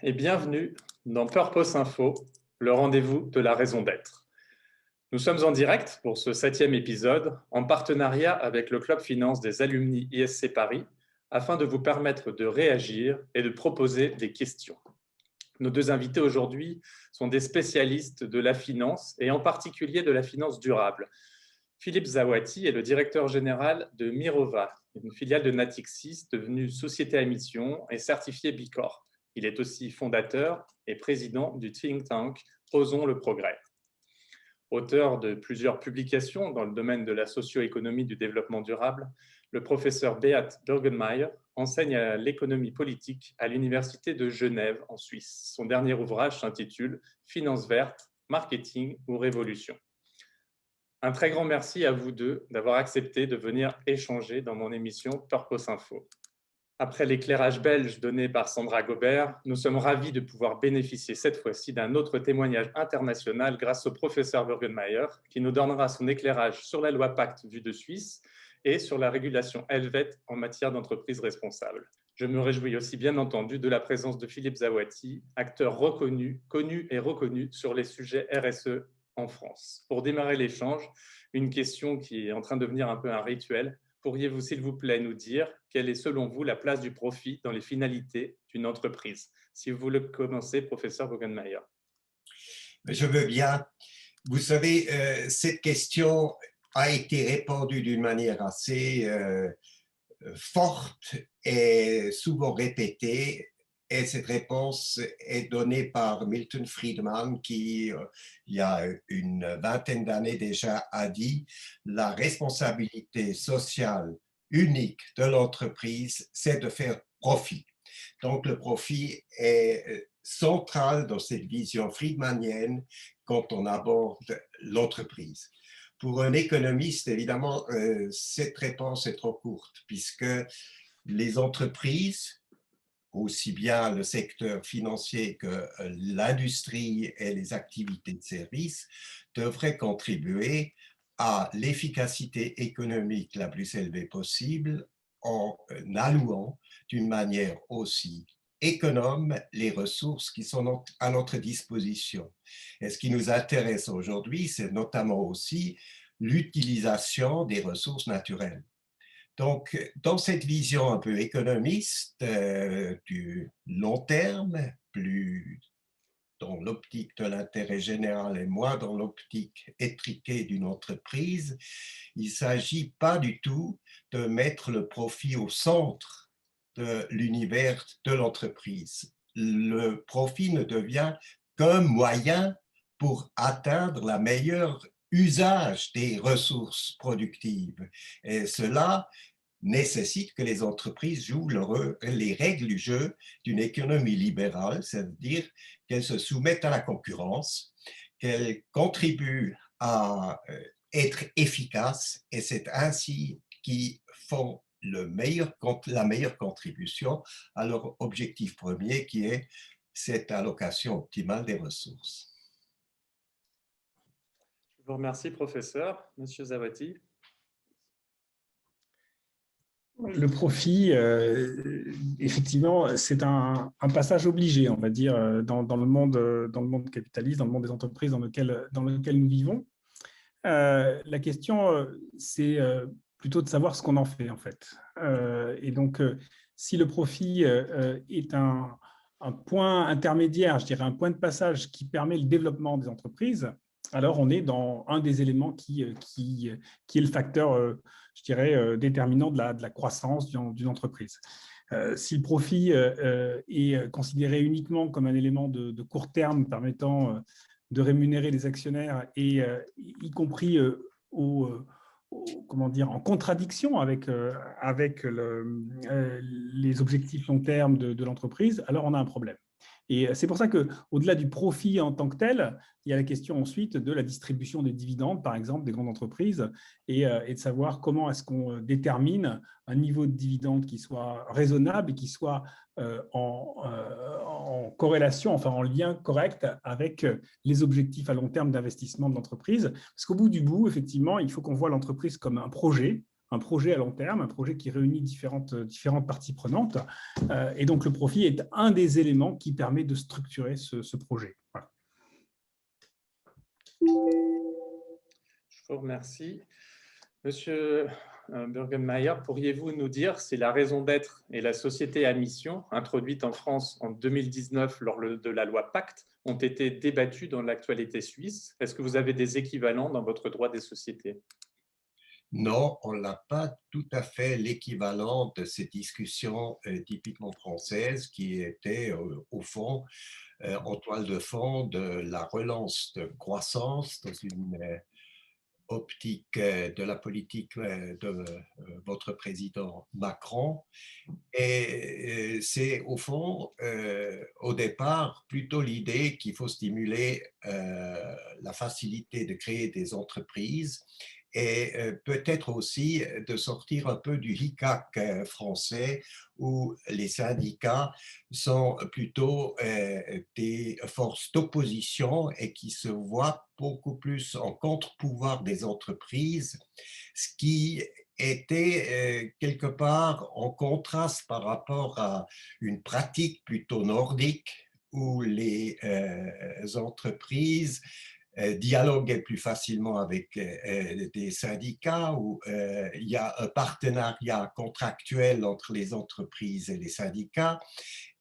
et bienvenue dans Purpose Info, le rendez-vous de la raison d'être. Nous sommes en direct pour ce 7e épisode en partenariat avec le Club Finance des alumni ISC Paris afin de vous permettre de réagir et de proposer des questions. Nos deux invités aujourd'hui sont des spécialistes de la finance et en particulier de la finance durable. Philippe Zawati est le directeur général de Mirova, une filiale de Natixis devenue société à mission et certifiée B Corp. Il est aussi fondateur et président du think tank Osons le progrès. Auteur de plusieurs publications dans le domaine de la socio-économie du développement durable, le professeur Beat Birgenmeier enseigne à l'économie politique à l'Université de Genève en Suisse. Son dernier ouvrage s'intitule « Finance verte, marketing ou révolution ». Un très grand merci à vous deux d'avoir accepté de venir échanger dans mon émission Purpose Info. Après l'éclairage belge donné par Sandra Gobert, nous sommes ravis de pouvoir bénéficier cette fois-ci d'un autre témoignage international grâce au professeur Birgenmeier qui nous donnera son éclairage sur la loi Pacte vue de Suisse et sur la régulation helvète en matière d'entreprise responsable. Je me réjouis aussi bien entendu de la présence de Philippe Zawati, acteur connu et reconnu sur les sujets RSE en France. Pour démarrer l'échange, une question qui est en train de devenir un peu un rituel. Pourriez-vous, s'il vous plaît, nous dire quelle est, selon vous, la place du profit dans les finalités d'une entreprise? Si vous voulez commencer, professeur Birgenmeier. Je veux bien. Vous savez, cette question a été répandue d'une manière assez forte et souvent répétée. Et cette réponse est donnée par Milton Friedman qui, il y a une vingtaine d'années déjà, a dit « La responsabilité sociale unique de l'entreprise, c'est de faire profit ». Donc, le profit est central dans cette vision friedmanienne quand on aborde l'entreprise. Pour un économiste, évidemment, cette réponse est trop courte puisque les entreprises, aussi bien le secteur financier que l'industrie et les activités de services, devraient contribuer à l'efficacité économique la plus élevée possible en allouant d'une manière aussi économe les ressources qui sont à notre disposition. Et ce qui nous intéresse aujourd'hui, c'est notamment aussi l'utilisation des ressources naturelles. Donc, dans cette vision un peu économiste du long terme, plus dans l'optique de l'intérêt général et moins dans l'optique étriquée d'une entreprise, il ne s'agit pas du tout de mettre le profit au centre de l'univers de l'entreprise. Le profit ne devient qu'un moyen pour atteindre la meilleure usage des ressources productives. Et cela nécessite que les entreprises jouent les règles du jeu d'une économie libérale, c'est-à-dire qu'elles se soumettent à la concurrence, qu'elles contribuent à être efficaces, et c'est ainsi qu'ils font la meilleure contribution à leur objectif premier qui est cette allocation optimale des ressources. Je vous remercie, professeur. Monsieur Zawati. Le profit, effectivement, c'est un passage obligé, on va dire, dans le monde capitaliste, dans le monde des entreprises dans lequel nous vivons. La question, c'est plutôt de savoir ce qu'on en fait, en fait. Et donc, si le profit est un point intermédiaire, je dirais un point de passage qui permet le développement des entreprises, alors on est dans un des éléments qui est le facteur, je dirais, déterminant de la croissance d'une entreprise. Si le profit est considéré uniquement comme un élément de court terme permettant de rémunérer les actionnaires, et y compris comment dire, en contradiction avec les objectifs long terme de l'entreprise, alors on a un problème. Et c'est pour ça qu'au-delà du profit en tant que tel, il y a la question ensuite de la distribution des dividendes, par exemple, des grandes entreprises, et de savoir comment est-ce qu'on détermine un niveau de dividende qui soit raisonnable et qui soit en corrélation, enfin en lien correct avec les objectifs à long terme d'investissement de l'entreprise. Parce qu'au bout du bout, effectivement, il faut qu'on voit l'entreprise comme un projet un projet à long terme, un projet qui réunit différentes parties prenantes. Et donc, le profit est un des éléments qui permet de structurer ce projet. Voilà. Je vous remercie. Monsieur Burgenmayer, pourriez-vous nous dire si la raison d'être et la société à mission, introduite en France en 2019 lors de la loi Pacte, ont été débattues dans l'actualité suisse? Est-ce que vous avez des équivalents dans votre droit des sociétés? Non, on n'a pas tout à fait l'équivalent de ces discussions typiquement françaises qui étaient au fond en toile de fond de la relance de croissance dans une optique de la politique de votre président Macron. Et c'est au fond, au départ, plutôt l'idée qu'il faut stimuler la facilité de créer des entreprises et peut-être aussi de sortir un peu du hic-hac français où les syndicats sont plutôt des forces d'opposition et qui se voient beaucoup plus en contre-pouvoir des entreprises, ce qui était quelque part en contraste par rapport à une pratique plutôt nordique où les entreprises dialoguer plus facilement avec des syndicats, où il y a un partenariat contractuel entre les entreprises et les syndicats.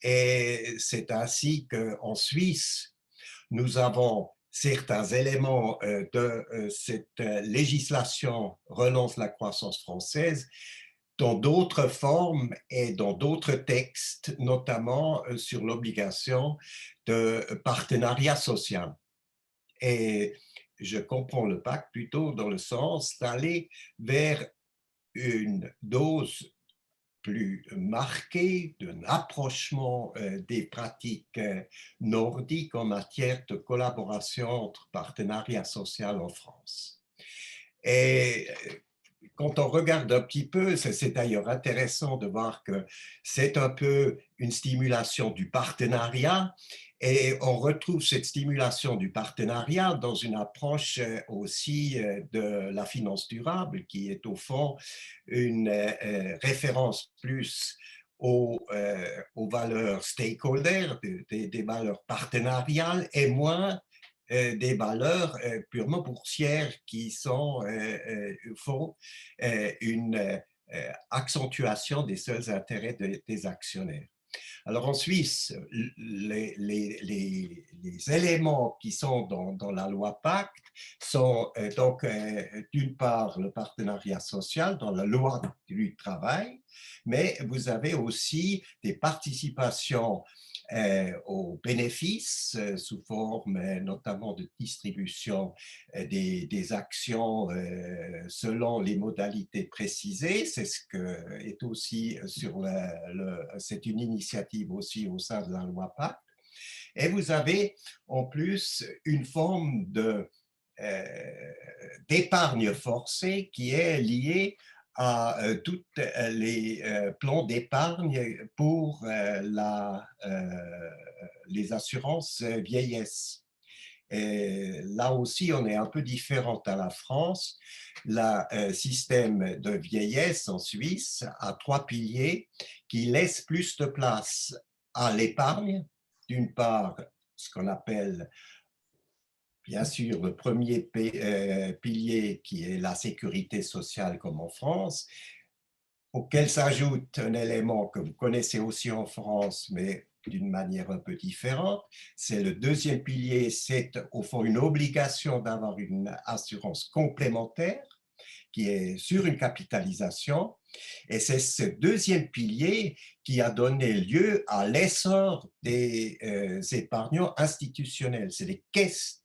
Et c'est ainsi qu'en Suisse, nous avons certains éléments de cette législation relance la croissance française dans d'autres formes et dans d'autres textes, notamment sur l'obligation de partenariat social. Et je comprends le pacte plutôt dans le sens d'aller vers une dose plus marquée d'un approchement des pratiques nordiques en matière de collaboration entre partenariats sociaux en France. Et quand on regarde un petit peu, c'est d'ailleurs intéressant de voir que c'est un peu une stimulation du partenariat et on retrouve cette stimulation du partenariat dans une approche aussi de la finance durable qui est au fond une référence plus aux valeurs stakeholder, des valeurs partenariales et moins des valeurs purement boursières qui font une accentuation des seuls intérêts des actionnaires. Alors en Suisse, les éléments qui sont dans la loi Pacte sont donc d'une part le partenariat social dans la loi du travail, mais vous avez aussi des participations aux bénéfices sous forme notamment de distribution des actions selon les modalités précisées. C'est ce que est aussi c'est une initiative aussi au sein de la loi Pacte. Et vous avez en plus une forme d'épargne forcée qui est liée à tous les plans d'épargne pour les assurances vieillesse. Et là aussi, on est un peu différent à la France. Le système de vieillesse en Suisse a 3 piliers qui laissent plus de place à l'épargne. D'une part, ce qu'on appelle bien sûr le premier pilier qui est la sécurité sociale comme en France, auquel s'ajoute un élément que vous connaissez aussi en France, mais d'une manière un peu différente. C'est le deuxième pilier, c'est au fond une obligation d'avoir une assurance complémentaire qui est sur une capitalisation. Et c'est ce deuxième pilier qui a donné lieu à l'essor des épargnants institutionnels. C'est les caisses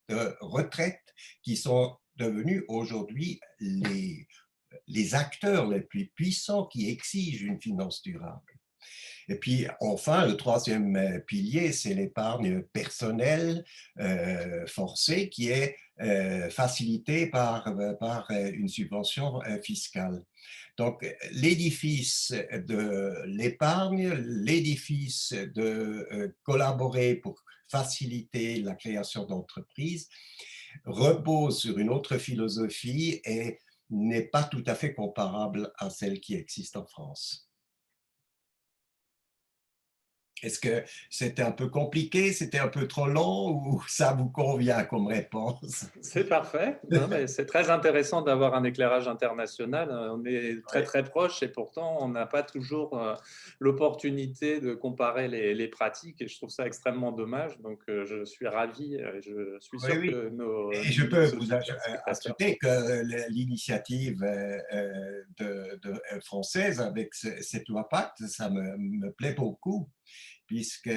de retraite qui sont devenus aujourd'hui les acteurs les plus puissants qui exigent une finance durable. Et puis enfin, le troisième pilier, c'est l'épargne personnelle forcée qui est facilitée par une subvention fiscale. Donc l'édifice de l'épargne, l'édifice de collaborer pour faciliter la création d'entreprises repose sur une autre philosophie et n'est pas tout à fait comparable à celle qui existe en France. Est-ce que c'était un peu compliqué, c'était un peu trop long ou ça vous convient comme réponse? C'est parfait. Non, mais c'est très intéressant d'avoir un éclairage international. On est très, Ouais. très proches et pourtant, on n'a pas toujours l'opportunité de comparer les pratiques et je trouve ça extrêmement dommage. Donc, je suis ravi. Je suis Oui, sûr oui. que Et je peux nos vous auditeurs, spectateurs. ajouter que l'initiative française avec cette loi Pacte, ça me plaît beaucoup, puisque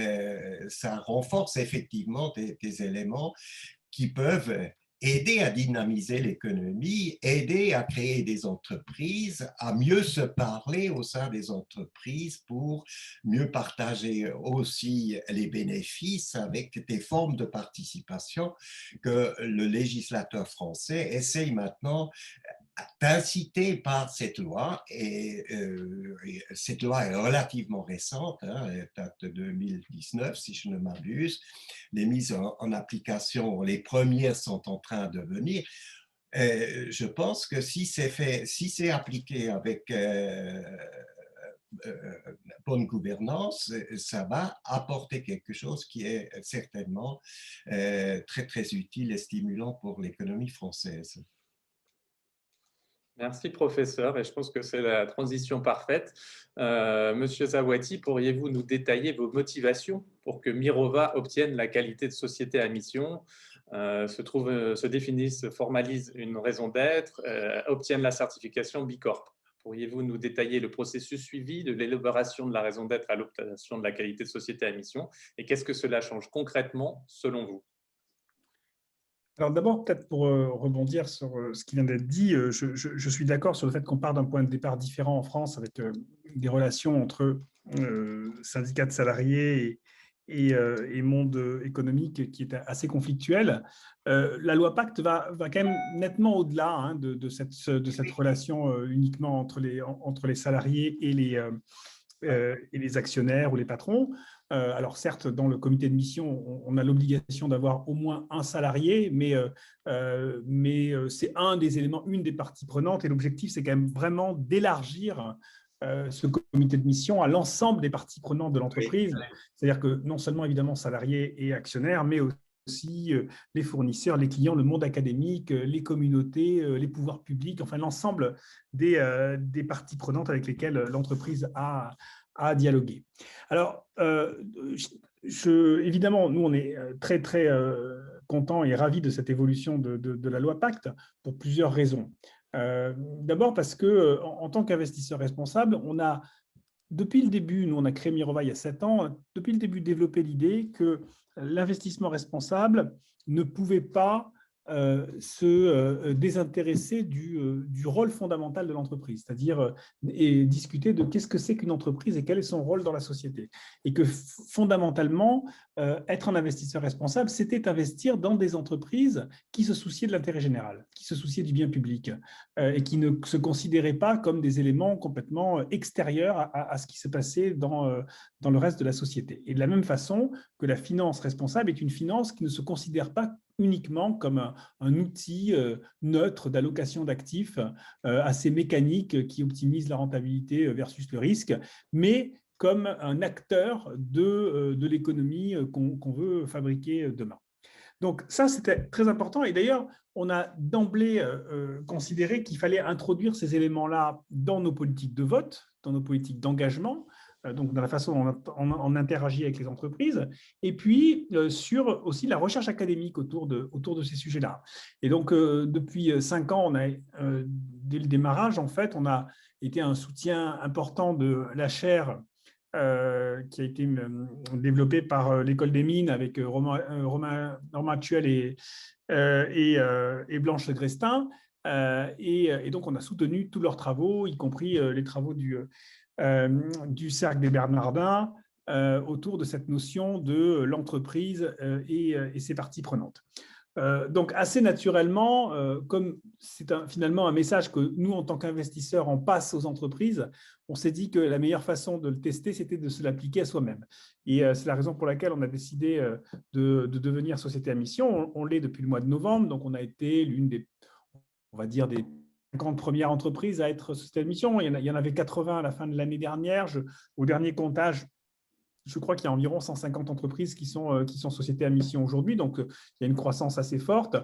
ça renforce effectivement des éléments qui peuvent aider à dynamiser l'économie, aider à créer des entreprises, à mieux se parler au sein des entreprises pour mieux partager aussi les bénéfices avec des formes de participation que le législateur français essaye maintenant d'inciter par cette loi, et cette loi est relativement récente, hein, elle date de 2019 si je ne m'abuse, les mises en application, les premières sont en train de venir. Je pense que si c'est fait, si c'est appliqué avec bonne gouvernance, ça va apporter quelque chose qui est certainement très très utile et stimulant pour l'économie française. Merci, professeur. Et je pense que c'est la transition parfaite. Monsieur Zawadi, pourriez-vous nous détailler vos motivations pour que Mirova obtienne la qualité de société à mission, se définisse, formalise une raison d'être, obtienne la certification Bicorp? Pourriez-vous nous détailler le processus suivi de l'élaboration de la raison d'être à l'obtention de la qualité de société à mission et qu'est-ce que cela change concrètement selon vous? Alors d'abord, peut-être pour rebondir sur ce qui vient d'être dit, je suis d'accord sur le fait qu'on part d'un point de départ différent en France avec des relations entre syndicats de salariés et monde économique qui est assez conflictuel. La loi Pacte va quand même nettement au-delà, hein, de cette relation uniquement entre les salariés et les actionnaires ou les patrons. Alors certes, dans le comité de mission, on a l'obligation d'avoir au moins un salarié, mais c'est un des éléments, une des parties prenantes, et l'objectif, c'est quand même vraiment d'élargir ce comité de mission à l'ensemble des parties prenantes de l'entreprise. C'est-à-dire que non seulement, évidemment, salariés et actionnaires, mais aussi les fournisseurs, les clients, le monde académique, les communautés, les pouvoirs publics, enfin l'ensemble des parties prenantes avec lesquelles l'entreprise a dialoguer. Alors, évidemment, nous, on est très, très contents et ravis de cette évolution de la loi Pacte pour plusieurs raisons. D'abord parce que, en tant qu'investisseur responsable, on a, depuis le début, nous, on a créé Mirova il y a 7 ans, depuis le début, développé l'idée que l'investissement responsable ne pouvait pas se désintéresser du rôle fondamental de l'entreprise, c'est-à-dire et discuter de qu'est-ce que c'est qu'une entreprise et quel est son rôle dans la société. Et que fondamentalement, être un investisseur responsable, c'était investir dans des entreprises qui se souciaient de l'intérêt général, qui se souciaient du bien public et qui ne se considéraient pas comme des éléments complètement extérieurs à ce qui se passait dans le reste de la société. Et de la même façon que la finance responsable est une finance qui ne se considère pas uniquement comme un outil neutre d'allocation d'actifs assez mécanique qui optimise la rentabilité versus le risque, mais comme un acteur de l'économie qu'on veut fabriquer demain. Donc ça, c'était très important. Et d'ailleurs, on a d'emblée considéré qu'il fallait introduire ces éléments-là dans nos politiques de vote, dans nos politiques d'engagement, donc dans la façon dont on interagit avec les entreprises, et puis sur aussi la recherche académique autour de ces sujets-là. Et donc, depuis 5 ans, dès le démarrage, en fait, on a été un soutien important de la chaire qui a été développée par l'École des Mines avec Romain Tuel et Blanche Grestin. Et donc, on a soutenu tous leurs travaux, y compris les travaux du Cercle des Bernardins autour de cette notion de l'entreprise et ses parties prenantes. Donc, assez naturellement, comme c'est finalement un message que nous, en tant qu'investisseurs, on passe aux entreprises, on s'est dit que la meilleure façon de le tester, c'était de se l'appliquer à soi-même. Et c'est la raison pour laquelle on a décidé de devenir société à mission. On l'est depuis le mois de novembre, donc on a été l'une des, on va dire, des 50 premières entreprises à être société à mission. Il y en avait 80 à la fin de l'année dernière. Au dernier comptage, je crois qu'il y a environ 150 entreprises qui sont sociétés à mission aujourd'hui. Donc, il y a une croissance assez forte.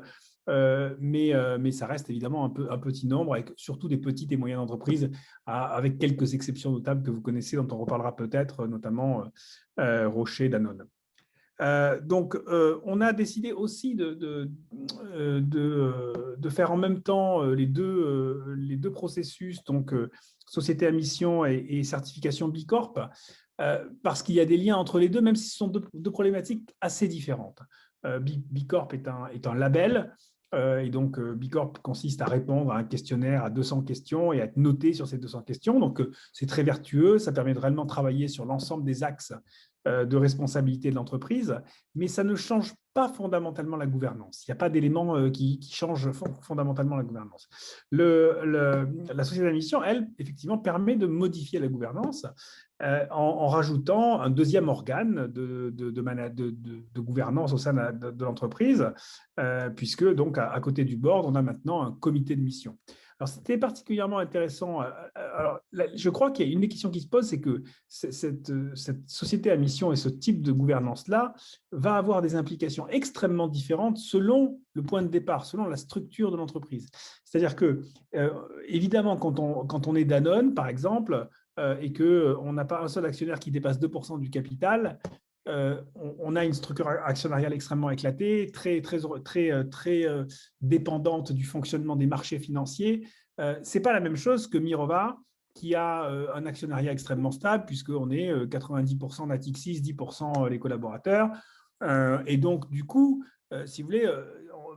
Mais ça reste évidemment un petit nombre, avec surtout des petites et moyennes entreprises, avec quelques exceptions notables que vous connaissez, dont on reparlera peut-être, notamment Rocher, Danone. Donc, on a décidé aussi de faire en même temps les deux processus, donc société à mission et certification B Corp, parce qu'il y a des liens entre les deux, même si ce sont deux problématiques assez différentes. B Corp est un label, et donc B Corp consiste à répondre à un questionnaire à 200 questions et à être noté sur ces 200 questions. Donc, c'est très vertueux, ça permet de réellement travailler sur l'ensemble des axes de responsabilité de l'entreprise, mais ça ne change pas fondamentalement la gouvernance. Il n'y a pas d'élément qui change fondamentalement la gouvernance. La société à mission, elle, effectivement, permet de modifier la gouvernance en rajoutant un deuxième organe de gouvernance au sein de l'entreprise, puisque donc à côté du board, on a maintenant un comité de mission. Alors, c'était particulièrement intéressant. Alors, je crois qu'il y a une des questions qui se pose, c'est que cette société à mission et ce type de gouvernance-là va avoir des implications extrêmement différentes selon le point de départ, selon la structure de l'entreprise. C'est-à-dire que, évidemment, quand on est Danone, par exemple, et qu'on n'a pas un seul actionnaire qui dépasse 2% du capital, on a une structure actionnariale extrêmement éclatée, très dépendante du fonctionnement des marchés financiers. Ce n'est pas la même chose que Mirova, qui a un actionnariat extrêmement stable, puisqu'on est 90% Natixis, 10% les collaborateurs. Et donc, du coup, si vous voulez,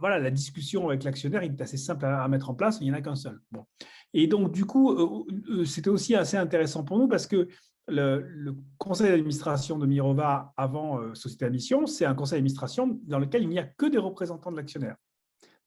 voilà, la discussion avec l'actionnaire est assez simple à mettre en place, il n'y en a qu'un seul. Bon. Et donc, du coup, c'était aussi assez intéressant pour nous parce que le conseil d'administration de Mirova avant Société à Mission, c'est un conseil d'administration dans lequel il n'y a que des représentants de l'actionnaire.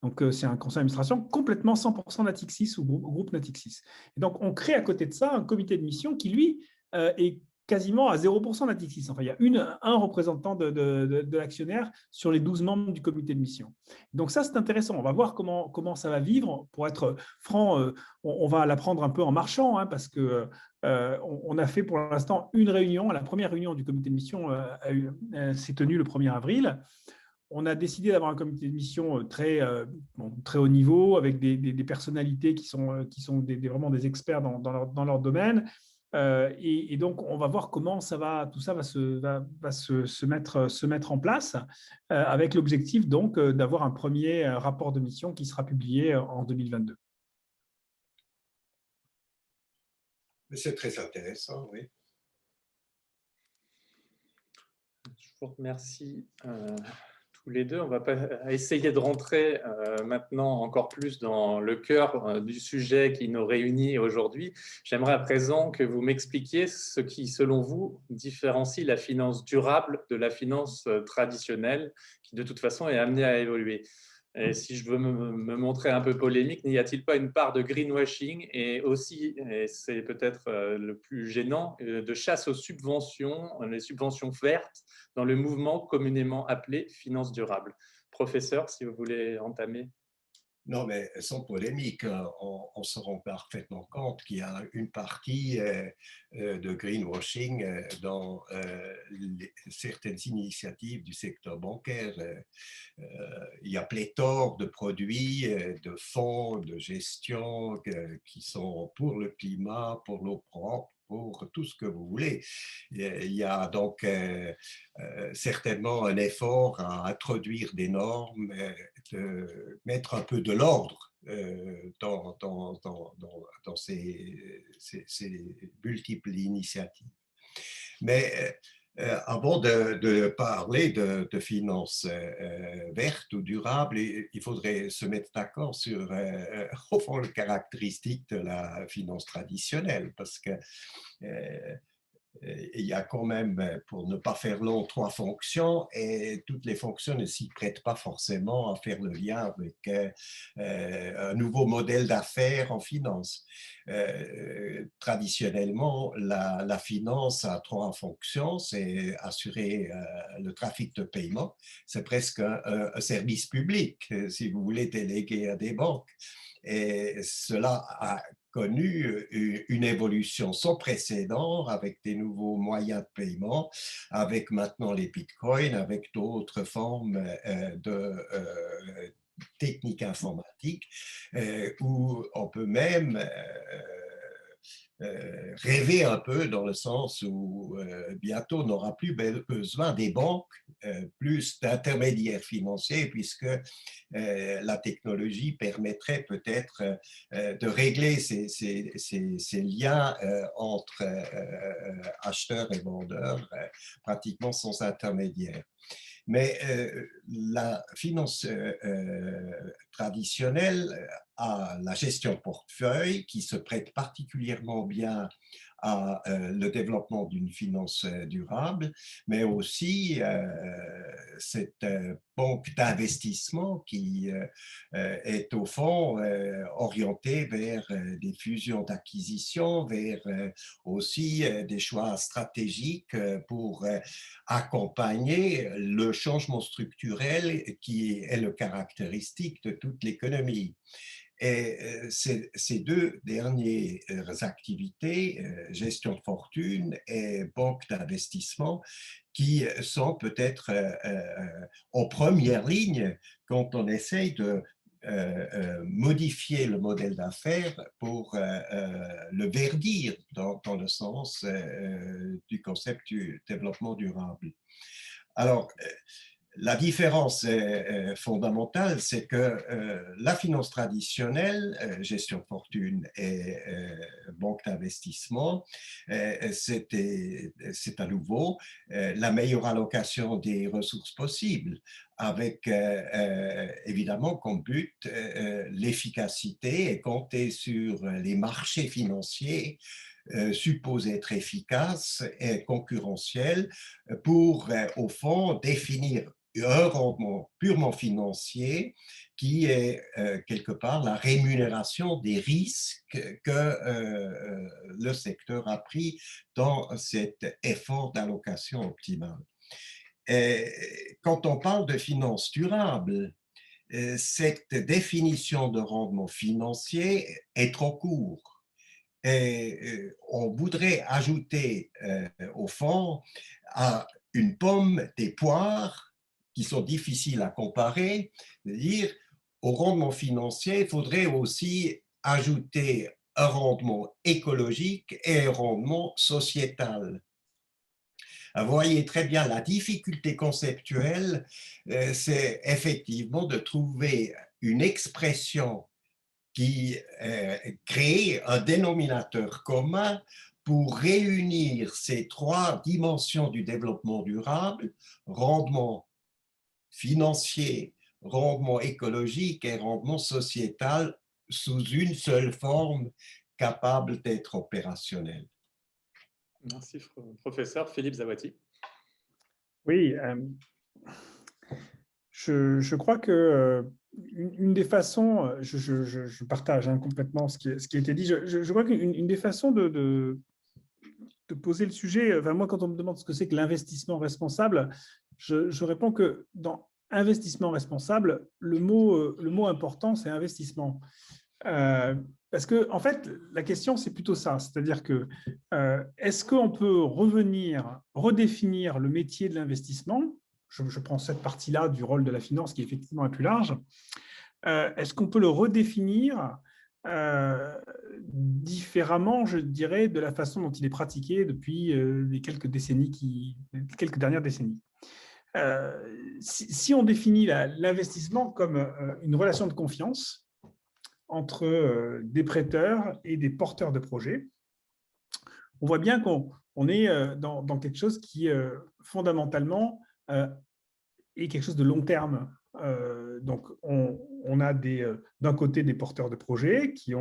Donc, c'est un conseil d'administration complètement 100% Natixis ou groupe Natixis. Et donc, on crée à côté de ça un comité de mission qui, lui, est quasiment à 0% Natixis. Enfin, il y a un représentant de l'actionnaire sur les 12 membres du comité de mission. Donc, ça, c'est intéressant. On va voir comment ça va vivre. Pour être franc, on va l'apprendre un peu en marchant, hein, parce que on a fait pour l'instant une réunion. La première réunion du comité de mission s'est tenue le 1er avril. On a décidé d'avoir un comité de mission très haut niveau, avec des personnalités qui sont vraiment des experts dans leur domaine. Et donc, on va voir comment tout ça va se mettre en place, avec l'objectif donc d'avoir un premier rapport de mission qui sera publié en 2022. C'est très intéressant, oui. Je vous remercie tous les deux. On va essayer de rentrer maintenant encore plus dans le cœur du sujet qui nous réunit aujourd'hui. J'aimerais à présent que vous m'expliquiez ce qui, selon vous, différencie la finance durable de la finance traditionnelle, qui de toute façon est amenée à évoluer. Et si je veux me montrer un peu polémique, n'y a-t-il pas une part de greenwashing et aussi, et c'est peut-être le plus gênant, de chasse aux subventions, les subventions vertes, dans le mouvement communément appelé finance durable? Professeur, si vous voulez entamer. Non, mais sans polémique, on se rend parfaitement compte qu'il y a une partie de greenwashing dans certaines initiatives du secteur bancaire. Il y a pléthore de produits, de fonds, de gestion qui sont pour le climat, pour l'eau propre, pour tout ce que vous voulez. Il y a donc certainement un effort à introduire des normes, de mettre un peu de l'ordre dans ces multiples initiatives. Mais avant de parler de finances vertes ou durables, il faudrait se mettre d'accord sur, au fond, les caractéristiques de la finance traditionnelle, parce que il y a quand même, pour ne pas faire long, 3 fonctions et toutes les fonctions ne s'y prêtent pas forcément à faire le lien avec un nouveau modèle d'affaires en finance. Traditionnellement, la finance a 3 fonctions, c'est assurer le trafic de paiement, c'est presque un service public, si vous voulez, délégué à des banques. Et cela a connu une évolution sans précédent avec des nouveaux moyens de paiement, avec maintenant les bitcoins, avec d'autres formes de techniques informatiques, où on peut même rêver un peu dans le sens où bientôt on n'aura plus besoin des banques, plus d'intermédiaires financiers, puisque la technologie permettrait peut-être de régler ces liens entre acheteurs et vendeurs pratiquement sans intermédiaire. Mais la finance traditionnelle a la gestion de portefeuille qui se prête particulièrement bien à le développement d'une finance durable, mais aussi cette banque d'investissement qui est au fond orientée vers des fusions d'acquisitions, vers aussi des choix stratégiques pour accompagner le changement structurel qui est le caractéristique de toute l'économie. Et ces deux dernières activités, gestion de fortune et banque d'investissement, qui sont peut-être en première ligne quand on essaye de modifier le modèle d'affaires pour le verdir dans le sens du concept du développement durable. Alors, la différence fondamentale, c'est que la finance traditionnelle, gestion de fortune et banque d'investissement, c'est à nouveau la meilleure allocation des ressources possibles, avec évidemment comme but l'efficacité et compter sur les marchés financiers supposés être efficaces et concurrentiels pour, au fond, définir un rendement purement financier qui est quelque part la rémunération des risques que le secteur a pris dans cet effort d'allocation optimale. Et quand on parle de finance durable, cette définition de rendement financier est trop courte. Et on voudrait ajouter au fond à une pomme des poires qui sont difficiles à comparer, c'est-à-dire au rendement financier, il faudrait aussi ajouter un rendement écologique et un rendement sociétal. Vous voyez très bien la difficulté conceptuelle, c'est effectivement de trouver une expression qui crée un dénominateur commun pour réunir ces trois dimensions du développement durable, rendement financier, rendement écologique et rendement sociétal sous une seule forme capable d'être opérationnelle. Merci, professeur Philippe Zawati. Oui, je crois que une des façons, je partage complètement ce qui a été dit, je crois qu'une des façons de poser le sujet, enfin moi quand on me demande ce que c'est que l'investissement responsable, je réponds que dans investissement responsable, le mot important c'est investissement. Parce que en fait, la question c'est plutôt ça, c'est-à-dire que est-ce qu'on peut redéfinir le métier de l'investissement? Je prends cette partie-là du rôle de la finance qui est effectivement un plus large. Est-ce qu'on peut le redéfinir différemment, je dirais, de la façon dont il est pratiqué depuis les quelques dernières décennies? Si on définit l'investissement comme une relation de confiance entre des prêteurs et des porteurs de projets, on voit bien qu'on est dans quelque chose qui fondamentalement est quelque chose de long terme. Donc, on a d'un côté des porteurs de projets qui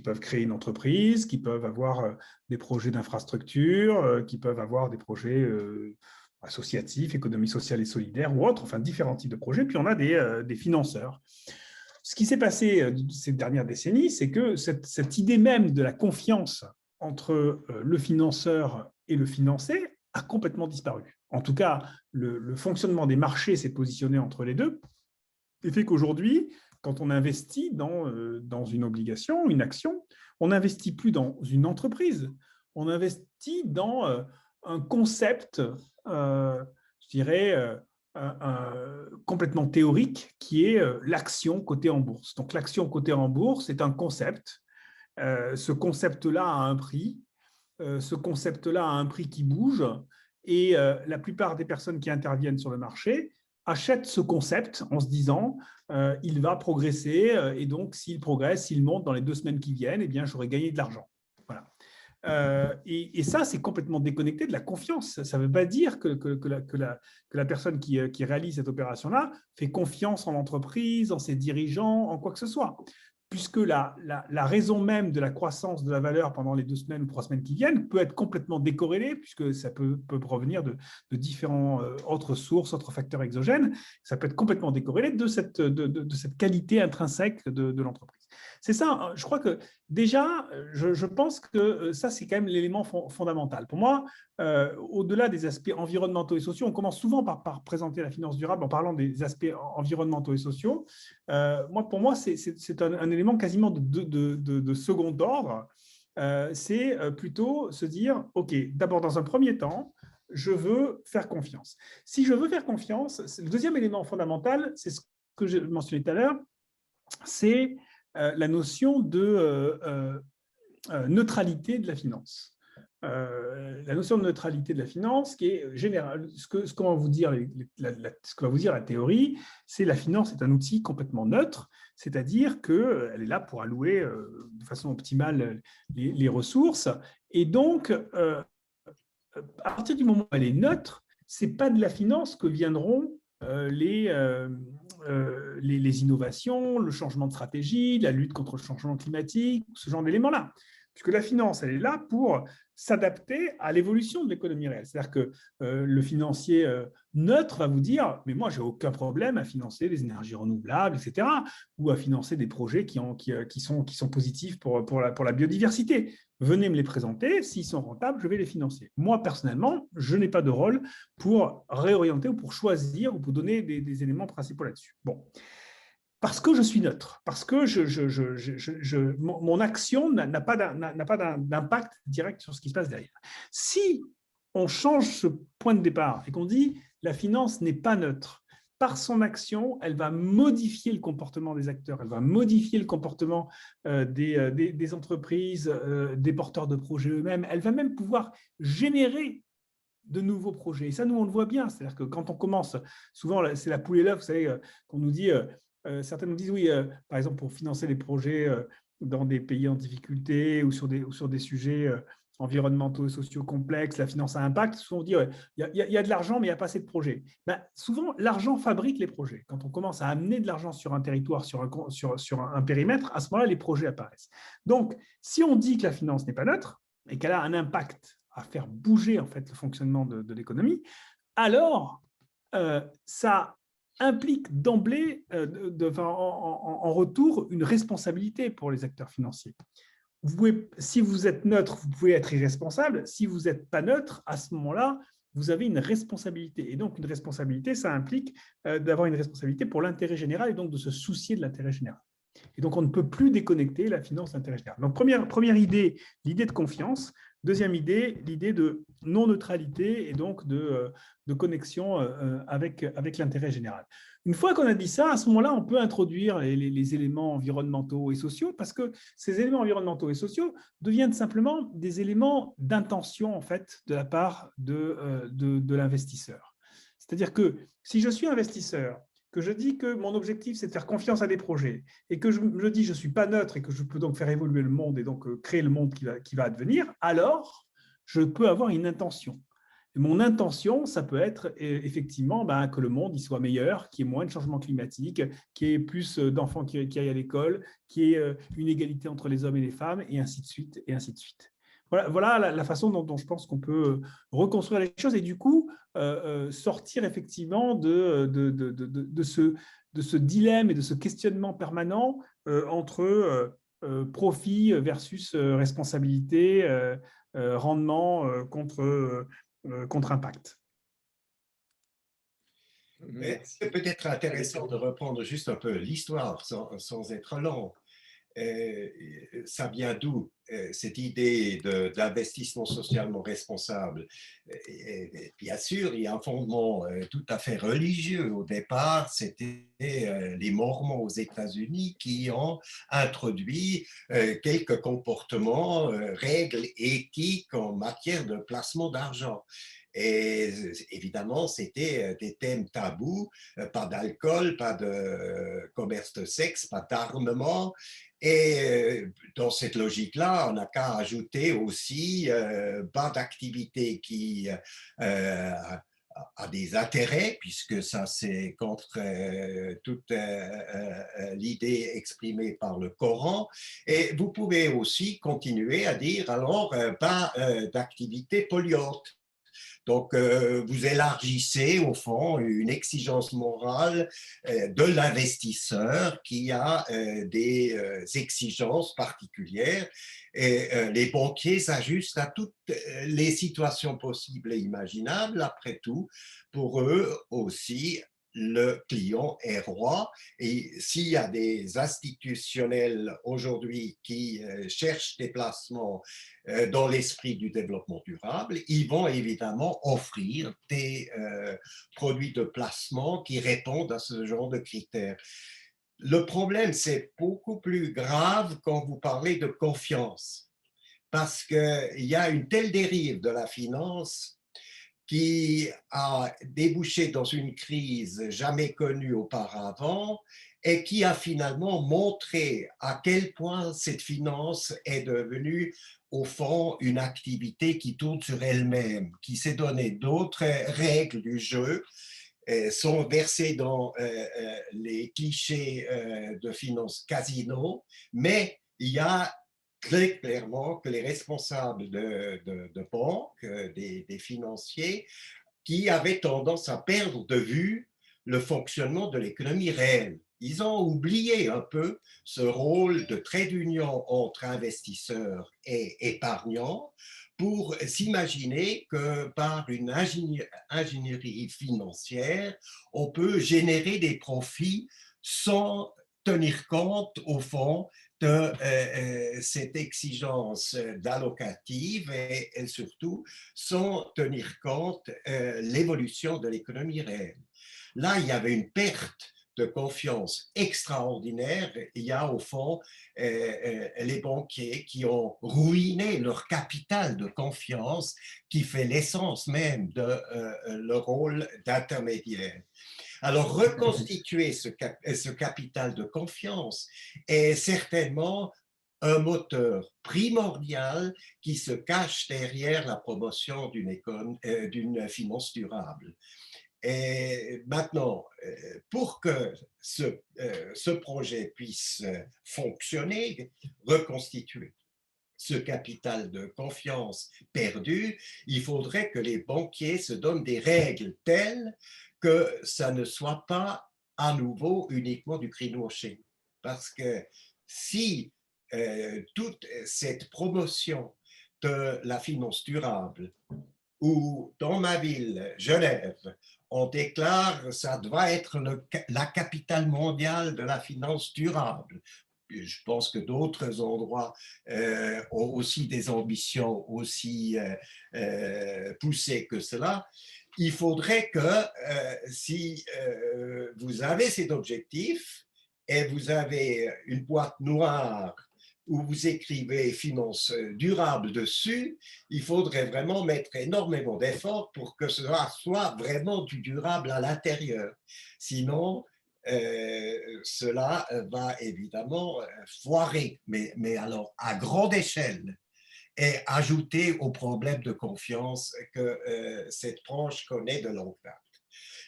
peuvent créer une entreprise, qui peuvent avoir des projets d'infrastructure, qui peuvent avoir des projets associatifs, économie sociale et solidaire ou autres, enfin différents types de projets. Puis on a des financeurs. Ce qui s'est passé ces dernières décennies, c'est que cette idée même de la confiance entre le financeur et le financé a complètement disparu. En tout cas, le fonctionnement des marchés s'est positionné entre les deux et fait qu'aujourd'hui, quand on investit dans une obligation, une action, on n'investit plus dans une entreprise, on investit dans un concept, je dirais, complètement théorique, qui est l'action cotée en bourse. Donc l'action cotée en bourse est un concept. Ce concept-là a un prix. Ce concept-là a un prix qui bouge. Et la plupart des personnes qui interviennent sur le marché achètent ce concept en se disant il va progresser et donc s'il progresse, s'il monte dans les 2 semaines qui viennent, eh bien j'aurai gagné de l'argent. Voilà. Et ça, c'est complètement déconnecté de la confiance. Ça ne veut pas dire que la personne qui réalise cette opération-là fait confiance en l'entreprise, en ses dirigeants, en quoi que ce soit. Puisque la raison même de la croissance de la valeur pendant les 2 semaines ou 3 semaines qui viennent peut être complètement décorrélée, puisque ça peut provenir de différentes autres sources, autres facteurs exogènes. Ça peut être complètement décorrélé de cette qualité intrinsèque de l'entreprise. C'est ça, je crois que déjà, je pense que ça, c'est quand même l'élément fondamental. Pour moi, au-delà des aspects environnementaux et sociaux, on commence souvent par présenter la finance durable en parlant des aspects environnementaux et sociaux. Pour moi, c'est un élément quasiment de second ordre. C'est plutôt se dire, OK, d'abord, dans un premier temps, je veux faire confiance. Si je veux faire confiance, le deuxième élément fondamental, c'est ce que j'ai mentionné tout à l'heure, c'est la notion de neutralité de la finance. La notion de neutralité de la finance, qui est générale, ce que va vous dire la théorie, c'est la finance est un outil complètement neutre, c'est-à-dire qu'elle est là pour allouer de façon optimale les ressources, et donc à partir du moment où elle est neutre, c'est pas de la finance que viendront les innovations, le changement de stratégie, la lutte contre le changement climatique, ce genre d'éléments-là. Puisque la finance, elle est là pour s'adapter à l'évolution de l'économie réelle. C'est-à-dire que le financier neutre va vous dire « mais moi, je n'ai aucun problème à financer les énergies renouvelables, etc. » ou à financer des projets qui sont positifs pour la biodiversité. Venez me les présenter, s'ils sont rentables, je vais les financer. Moi, personnellement, je n'ai pas de rôle pour réorienter ou pour choisir ou pour donner des éléments principaux là-dessus. Bon. Parce que je suis neutre, parce que mon action n'a pas d'impact direct sur ce qui se passe derrière. Si on change ce point de départ et qu'on dit la finance n'est pas neutre, par son action, elle va modifier le comportement des acteurs, elle va modifier le comportement des entreprises, des porteurs de projets eux-mêmes, elle va même pouvoir générer de nouveaux projets. Et ça, nous, on le voit bien. C'est-à-dire que quand on commence, souvent, c'est la poule et l'œuf, vous savez, qu'on nous dit, certains nous disent, oui, par exemple, pour financer des projets dans des pays en difficulté ou sur des sujets environnementaux et sociaux complexes, la finance a un impact. Souvent, on dit, il y a de l'argent, mais il n'y a pas assez de projets. Souvent, l'argent fabrique les projets. Quand on commence à amener de l'argent sur un territoire, sur un périmètre, à ce moment-là, les projets apparaissent. Donc, si on dit que la finance n'est pas neutre et qu'elle a un impact à faire bouger en fait le fonctionnement de l'économie, alors ça implique d'emblée, en retour, une responsabilité pour les acteurs financiers. Si vous êtes neutre, vous pouvez être irresponsable. Si vous n'êtes pas neutre, à ce moment-là, vous avez une responsabilité. Et donc, une responsabilité, ça implique d'avoir une responsabilité pour l'intérêt général et donc de se soucier de l'intérêt général. Et donc, on ne peut plus déconnecter la finance de l'intérêt général. Donc, première idée, l'idée de confiance. Deuxième idée, l'idée de non-neutralité et donc de connexion avec l'intérêt général. Une fois qu'on a dit ça, à ce moment-là, on peut introduire les éléments environnementaux et sociaux parce que ces éléments environnementaux et sociaux deviennent simplement des éléments d'intention en fait, de la part de l'investisseur. C'est-à-dire que si je suis investisseur, que je dis que mon objectif, c'est de faire confiance à des projets et que je dis que je ne suis pas neutre et que je peux donc faire évoluer le monde et donc créer le monde qui va advenir, alors je peux avoir une intention. Et mon intention, ça peut être effectivement que le monde il soit meilleur, qu'il y ait moins de changements climatiques, qu'il y ait plus d'enfants qui aillent à l'école, qu'il y ait une égalité entre les hommes et les femmes, et ainsi de suite, et ainsi de suite. Voilà la façon dont je pense qu'on peut reconstruire les choses et du coup sortir effectivement de ce dilemme et de ce questionnement permanent entre profit versus responsabilité, rendement contre impact. Merci. C'est peut-être intéressant de reprendre juste un peu l'histoire sans être long. Ça vient d'où cette idée d'investissement socialement responsable? Bien sûr, il y a un fondement tout à fait religieux. Au départ, c'était les Mormons aux États-Unis qui ont introduit quelques comportements, règles éthiques en matière de placement d'argent. Et évidemment, c'était des thèmes tabous, pas d'alcool, pas de commerce de sexe, pas d'armement. Et dans cette logique-là, on n'a qu'à ajouter aussi pas d'activité qui a des intérêts, puisque ça c'est contre toute l'idée exprimée par le Coran. Et vous pouvez aussi continuer à dire alors pas d'activité polluante. Donc, vous élargissez au fond une exigence morale de l'investisseur qui a des exigences particulières et les banquiers s'ajustent à toutes les situations possibles et imaginables. Après tout, pour eux aussi, le client est roi et s'il y a des institutionnels aujourd'hui qui cherchent des placements dans l'esprit du développement durable, ils vont évidemment offrir des produits de placement qui répondent à ce genre de critères. Le problème, c'est beaucoup plus grave quand vous parlez de confiance, parce qu'il y a une telle dérive de la finance qui a débouché dans une crise jamais connue auparavant et qui a finalement montré à quel point cette finance est devenue au fond une activité qui tourne sur elle-même, qui s'est donné d'autres règles du jeu, sont versées dans les clichés de finance casino, mais il y a très clairement que les responsables de banques, des financiers, qui avaient tendance à perdre de vue le fonctionnement de l'économie réelle. Ils ont oublié un peu ce rôle de trait d'union entre investisseurs et épargnants pour s'imaginer que par une ingénierie financière, on peut générer des profits sans tenir compte, au fond, de cette exigence d'allocative et surtout sans tenir compte l'évolution de l'économie réelle. Là, il y avait une perte de confiance extraordinaire. Il y a au fond les banquiers qui ont ruiné leur capital de confiance qui fait l'essence même de leur rôle d'intermédiaire. Alors, reconstituer ce capital de confiance est certainement un moteur primordial qui se cache derrière la promotion d'une finance durable. Et maintenant, pour que ce projet puisse fonctionner, reconstituer ce capital de confiance perdu, il faudrait que les banquiers se donnent des règles telles que ça ne soit pas à nouveau uniquement du greenwashing. Parce que si toute cette promotion de la finance durable, ou dans ma ville, Genève, on déclare que ça doit être la capitale mondiale de la finance durable. Je pense que d'autres endroits ont aussi des ambitions aussi poussées que cela. Il faudrait que si vous avez cet objectif et vous avez une boîte noire où vous écrivez finance durable dessus, il faudrait vraiment mettre énormément d'efforts pour que cela soit vraiment du durable à l'intérieur. Sinon, cela va évidemment foirer, mais alors à grande échelle et ajouter au problème de confiance que cette branche connaît de longue date.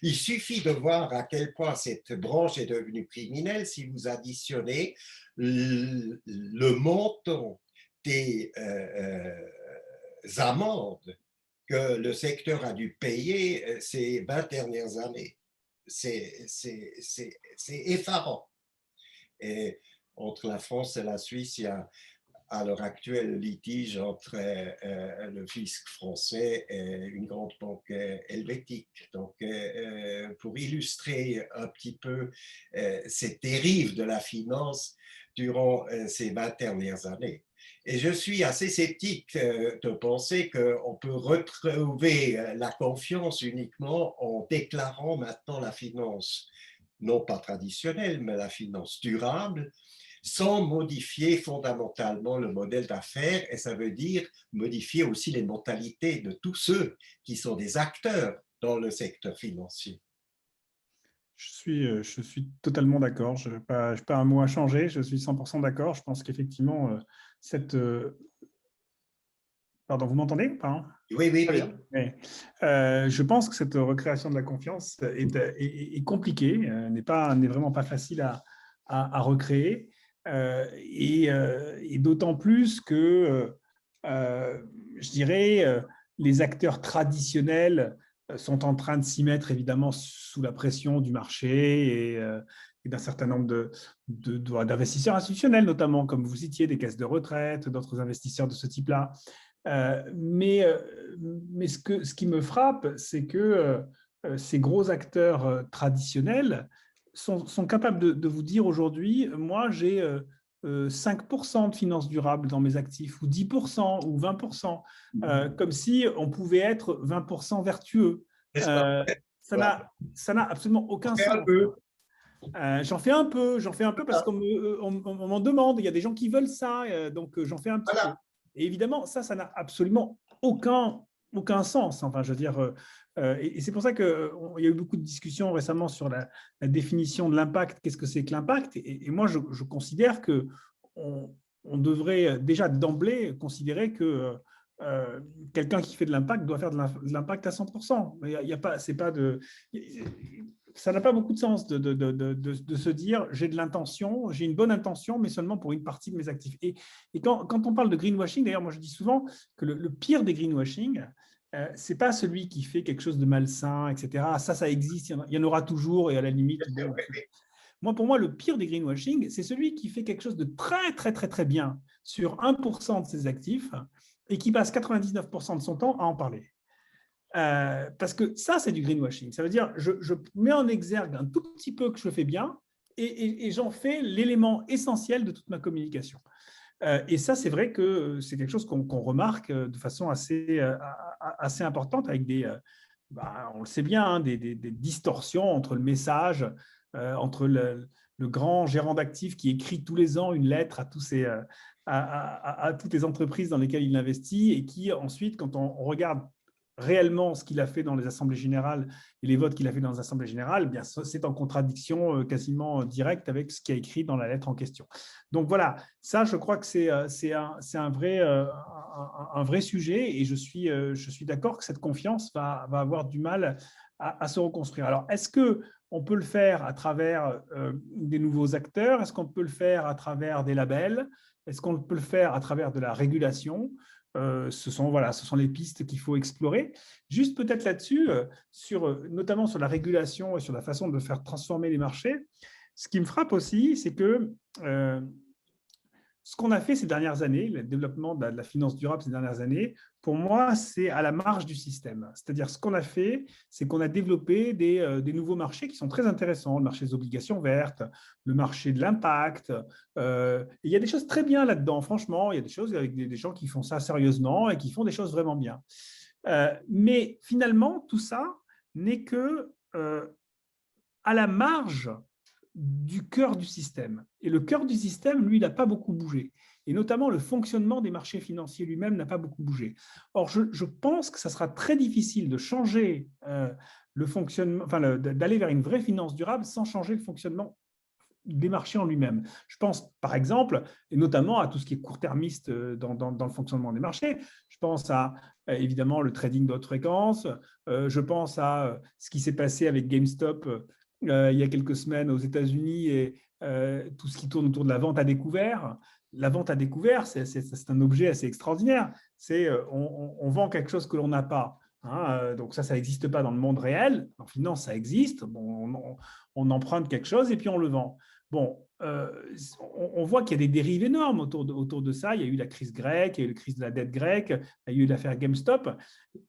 Il suffit de voir à quel point cette branche est devenue criminelle si vous additionnez le montant des amendes que le secteur a dû payer ces 20 dernières années. C'est effarant. Et entre la France et la Suisse, il y a à l'heure actuelle le litige entre le fisc français et une grande banque helvétique. Donc, pour illustrer un petit peu ces dérives de la finance durant ces 20 dernières années. Et je suis assez sceptique de penser qu'on peut retrouver la confiance uniquement en déclarant maintenant la finance, non pas traditionnelle, mais la finance durable, sans modifier fondamentalement le modèle d'affaires, et ça veut dire modifier aussi les mentalités de tous ceux qui sont des acteurs dans le secteur financier. Je suis totalement d'accord. Je n'ai pas un mot à changer. Je suis 100% d'accord. Je pense qu'effectivement, cette… Pardon, vous m'entendez ou pas, hein? Oui, oui, oui. Ouais. Je pense que cette recréation de la confiance est compliquée, n'est vraiment pas facile à recréer. Et d'autant plus que, je dirais, les acteurs traditionnels sont en train de s'y mettre évidemment sous la pression du marché et d'un certain nombre d'investisseurs institutionnels, notamment, comme vous citiez, des caisses de retraite, d'autres investisseurs de ce type-là. Mais ce qui me frappe, c'est que ces gros acteurs traditionnels sont capables de vous dire aujourd'hui, moi j'ai 5% de finances durables dans mes actifs, ou 10%, ou 20%, comme si on pouvait être 20% vertueux. Ça n'a absolument aucun sens. J'en fais un peu parce qu'on m'en demande. Il y a des gens qui veulent ça, donc j'en fais un petit peu. Et évidemment, ça n'a absolument aucun sens. Enfin, je veux dire, et c'est pour ça qu'il y a eu beaucoup de discussions récemment sur la définition de l'impact. Qu'est-ce que c'est que l'impact? Et moi, je considère qu'on devrait déjà d'emblée considérer que quelqu'un qui fait de l'impact doit faire de l'impact à 100%. Il y a pas, c'est pas de… Ça n'a pas beaucoup de sens de se dire j'ai de l'intention, j'ai une bonne intention, mais seulement pour une partie de mes actifs. Et quand on parle de greenwashing, d'ailleurs, moi je dis souvent que le pire des greenwashing, ce n'est pas celui qui fait quelque chose de malsain, etc. Ça existe, il y en aura toujours, et à la limite… Bon, pour moi, le pire des greenwashing, c'est celui qui fait quelque chose de très, très, très, très bien sur 1% de ses actifs et qui passe 99% de son temps à en parler. Parce que ça, c'est du greenwashing. Ça veut dire je mets en exergue un tout petit peu que je le fais bien et j'en fais l'élément essentiel de toute ma communication. Et ça, c'est vrai que c'est quelque chose qu'on remarque de façon assez importante avec on le sait bien, hein, des distorsions entre le message, entre le grand gérant d'actifs qui écrit tous les ans une lettre à toutes les entreprises dans lesquelles il investit et qui ensuite, quand on regarde réellement ce qu'il a fait dans les assemblées générales et les votes qu'il a fait dans les assemblées générales, eh bien, c'est en contradiction quasiment directe avec ce qu'il a écrit dans la lettre en question. Donc voilà, ça, je crois que c'est un vrai sujet et je suis d'accord que cette confiance va avoir du mal à se reconstruire. Alors, est-ce qu'on peut le faire à travers des nouveaux acteurs? Est-ce qu'on peut le faire à travers des labels? Est-ce qu'on peut le faire à travers de la régulation? Ce sont les pistes qu'il faut explorer. Juste peut-être là-dessus, notamment sur la régulation et sur la façon de faire transformer les marchés, ce qui me frappe aussi, c'est que ce qu'on a fait ces dernières années, le développement de la finance durable ces dernières années, pour moi, c'est à la marge du système. C'est-à-dire, ce qu'on a fait, c'est qu'on a développé des nouveaux marchés qui sont très intéressants, le marché des obligations vertes, le marché de l'impact. Il y a des choses très bien là-dedans, franchement. Il y a des choses avec des gens qui font ça sérieusement et qui font des choses vraiment bien. Mais finalement, tout ça n'est que à la marge du cœur du système. Et le cœur du système, lui, il n'a pas beaucoup bougé. Et notamment, le fonctionnement des marchés financiers lui-même n'a pas beaucoup bougé. Or, je pense que ça sera très difficile de changer le fonctionnement, d'aller vers une vraie finance durable sans changer le fonctionnement des marchés en lui-même. Je pense, par exemple, et notamment à tout ce qui est court-termiste dans le fonctionnement des marchés. Je pense à, évidemment, le trading de haute fréquence. Je pense à ce qui s'est passé avec GameStop il y a quelques semaines aux États-Unis et tout ce qui tourne autour de la vente à découvert. La vente à découvert, c'est un objet assez extraordinaire. On vend quelque chose que l'on n'a pas. Hein, donc ça n'existe pas dans le monde réel. En finance, ça existe. Bon, on emprunte quelque chose et puis on le vend. bon, on voit qu'il y a des dérives énormes autour de ça. Il y a eu la crise grecque, il y a eu la crise de la dette grecque, il y a eu l'affaire GameStop.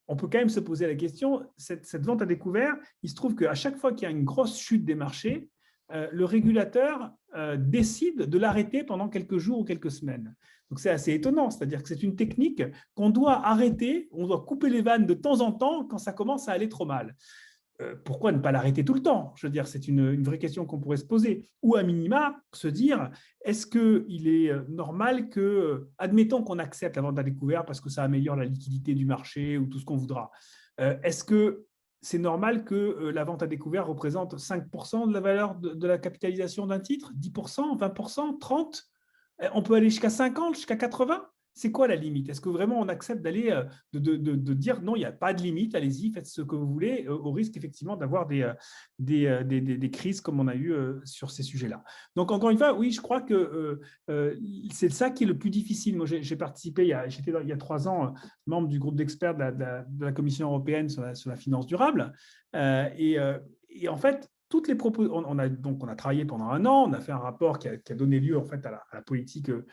On peut quand même se poser la question, cette vente à découvert, il se trouve qu'à chaque fois qu'il y a une grosse chute des marchés, le régulateur décide de l'arrêter pendant quelques jours ou quelques semaines. Donc c'est assez étonnant, c'est-à-dire que c'est une technique qu'on doit arrêter, on doit couper les vannes de temps en temps quand ça commence à aller trop mal. Pourquoi ne pas l'arrêter tout le temps? Je veux dire, c'est une vraie question qu'on pourrait se poser. Ou à minima, se dire, est-ce qu'il est normal que, admettons qu'on accepte la vente à découvert parce que ça améliore la liquidité du marché ou tout ce qu'on voudra, est-ce que c'est normal que la vente à découvert représente 5% de la valeur de la capitalisation d'un titre? 10%, 20%, 30%? On peut aller jusqu'à 50, jusqu'à 80? C'est quoi la limite? Est-ce que vraiment on accepte d'aller de dire non, il n'y a pas de limite, allez-y, faites ce que vous voulez, au risque effectivement d'avoir des crises comme on a eu sur ces sujets-là. Donc encore une fois, oui, je crois que c'est ça qui est le plus difficile. Moi, j'ai participé, j'étais il y a 3 ans membre du groupe d'experts de la Commission européenne sur la finance durable. Et en fait, toutes les propositions, on a travaillé pendant 1 an, on a fait un rapport qui a donné lieu en fait à la politique de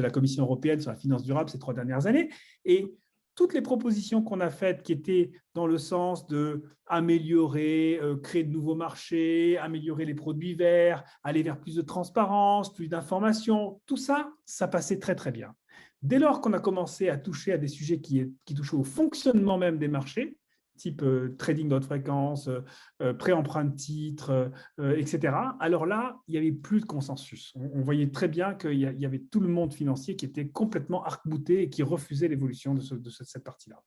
la Commission européenne sur la finance durable ces 3 dernières années. Et toutes les propositions qu'on a faites qui étaient dans le sens d'améliorer, créer de nouveaux marchés, améliorer les produits verts, aller vers plus de transparence, plus d'information, tout ça, ça passait très très bien. Dès lors qu'on a commencé à toucher à des sujets qui touchaient au fonctionnement même des marchés, type trading de haute fréquence, pré-emprunt de titres, etc. Alors là, il n'y avait plus de consensus. On voyait très bien qu'il y avait tout le monde financier qui était complètement arc-bouté et qui refusait l'évolution de cette partie-là.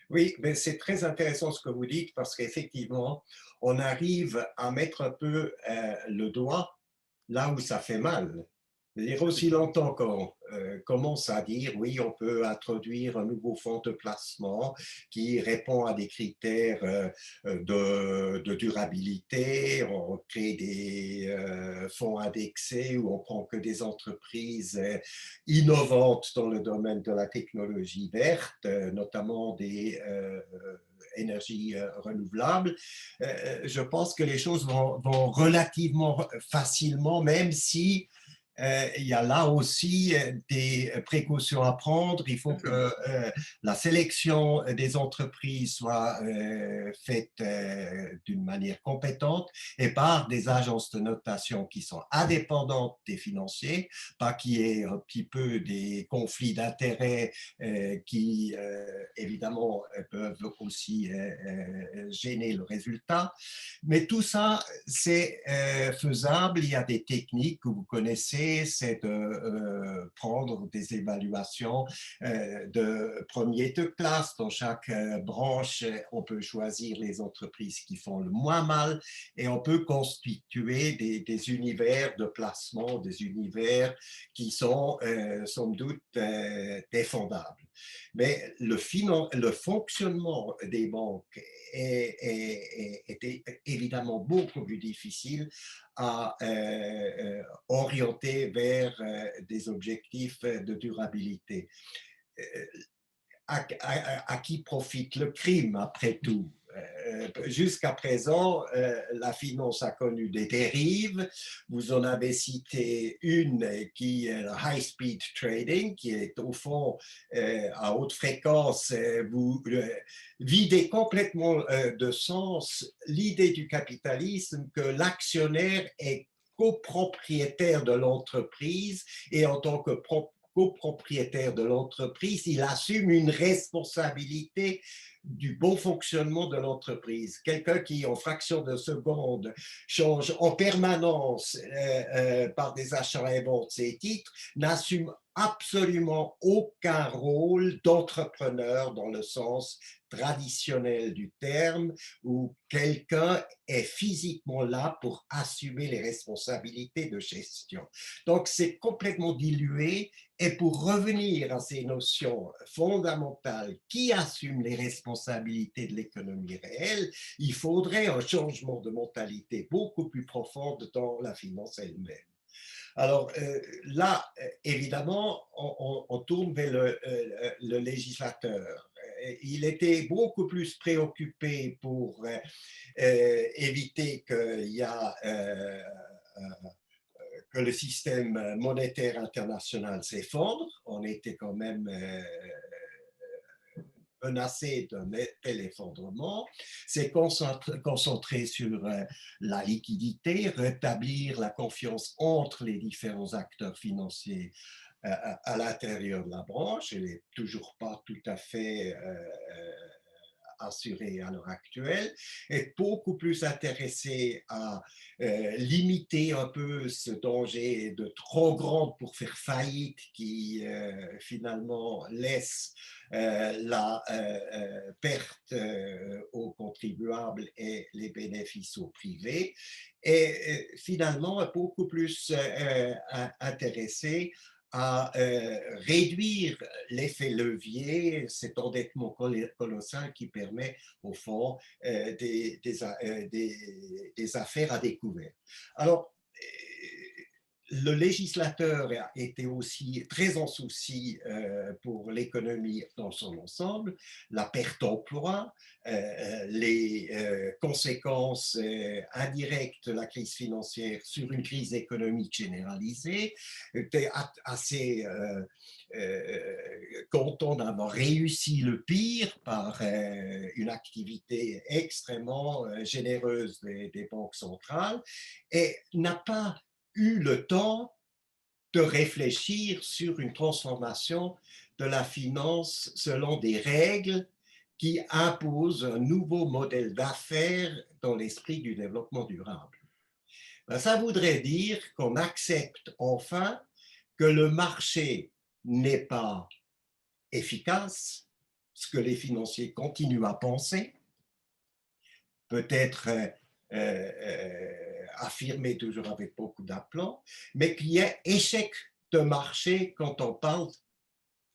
Oui, mais c'est très intéressant ce que vous dites parce qu'effectivement, on arrive à mettre un peu le doigt là où ça fait mal. C'est-à-dire aussi longtemps qu'on commence à dire oui, on peut introduire un nouveau fonds de placement qui répond à des critères de durabilité, on crée des fonds indexés où on prend que des entreprises innovantes dans le domaine de la technologie verte, notamment des énergies renouvelables. Je pense que les choses vont relativement facilement, même si il y a là aussi des précautions à prendre. Il faut que la sélection des entreprises soit faite d'une manière compétente et par des agences de notation qui sont indépendantes des financiers, pas qu'il y ait un petit peu des conflits d'intérêts qui, évidemment, peuvent aussi gêner le résultat. Mais tout ça, c'est faisable. Il y a des techniques que vous connaissez, c'est de prendre des évaluations de premier de classe. Dans chaque branche, on peut choisir les entreprises qui font le moins mal et on peut constituer des univers de placement, des univers qui sont, somme doute, défendables. Mais le fonctionnement des banques est évidemment beaucoup plus difficile à orienter vers des objectifs de durabilité. À qui profite le crime après tout? Jusqu'à présent, la finance a connu des dérives. Vous en avez cité une qui est le high-speed trading, qui est au fond à haute fréquence. Vous videz complètement de sens l'idée du capitalisme que l'actionnaire est copropriétaire de l'entreprise et en tant que copropriétaire de l'entreprise, il assume une responsabilité du bon fonctionnement de l'entreprise. Quelqu'un qui, en fraction de seconde, change en permanence par des achats et ventes ses titres, n'assume absolument aucun rôle d'entrepreneur dans le sens traditionnel du terme, où quelqu'un est physiquement là pour assumer les responsabilités de gestion. Donc, c'est complètement dilué. Et pour revenir à ces notions fondamentales, qui assume les responsabilités de l'économie réelle, il faudrait un changement de mentalité beaucoup plus profonde dans la finance elle-même. Alors là, évidemment, on tourne vers le législateur. Il était beaucoup plus préoccupé pour éviter qu'il y a que le système monétaire international s'effondre. On était quand même menacé d'un tel effondrement. C'est concentré sur la liquidité, rétablir la confiance entre les différents acteurs financiers à l'intérieur de la branche. Elle n'est toujours pas tout à fait assurée à l'heure actuelle, est beaucoup plus intéressée à limiter un peu ce danger de trop grande pour faire faillite qui finalement laisse la perte aux contribuables et les bénéfices aux privés, et finalement beaucoup plus intéressée à réduire l'effet levier, cet endettement colossal qui permet au fond des affaires à découvert. Alors, le législateur a été aussi très en souci pour l'économie dans son ensemble, la perte d'emploi, les conséquences indirectes de la crise financière sur une crise économique généralisée, était assez content d'avoir réussi le pire par une activité extrêmement généreuse des banques centrales, et n'a pas eu le temps de réfléchir sur une transformation de la finance selon des règles qui imposent un nouveau modèle d'affaires dans l'esprit du développement durable. Ça voudrait dire qu'on accepte enfin que le marché n'est pas efficace, ce que les financiers continuent à penser, peut-être affirmé toujours avec beaucoup d'aplomb, mais qu'il y a échec de marché quand on parle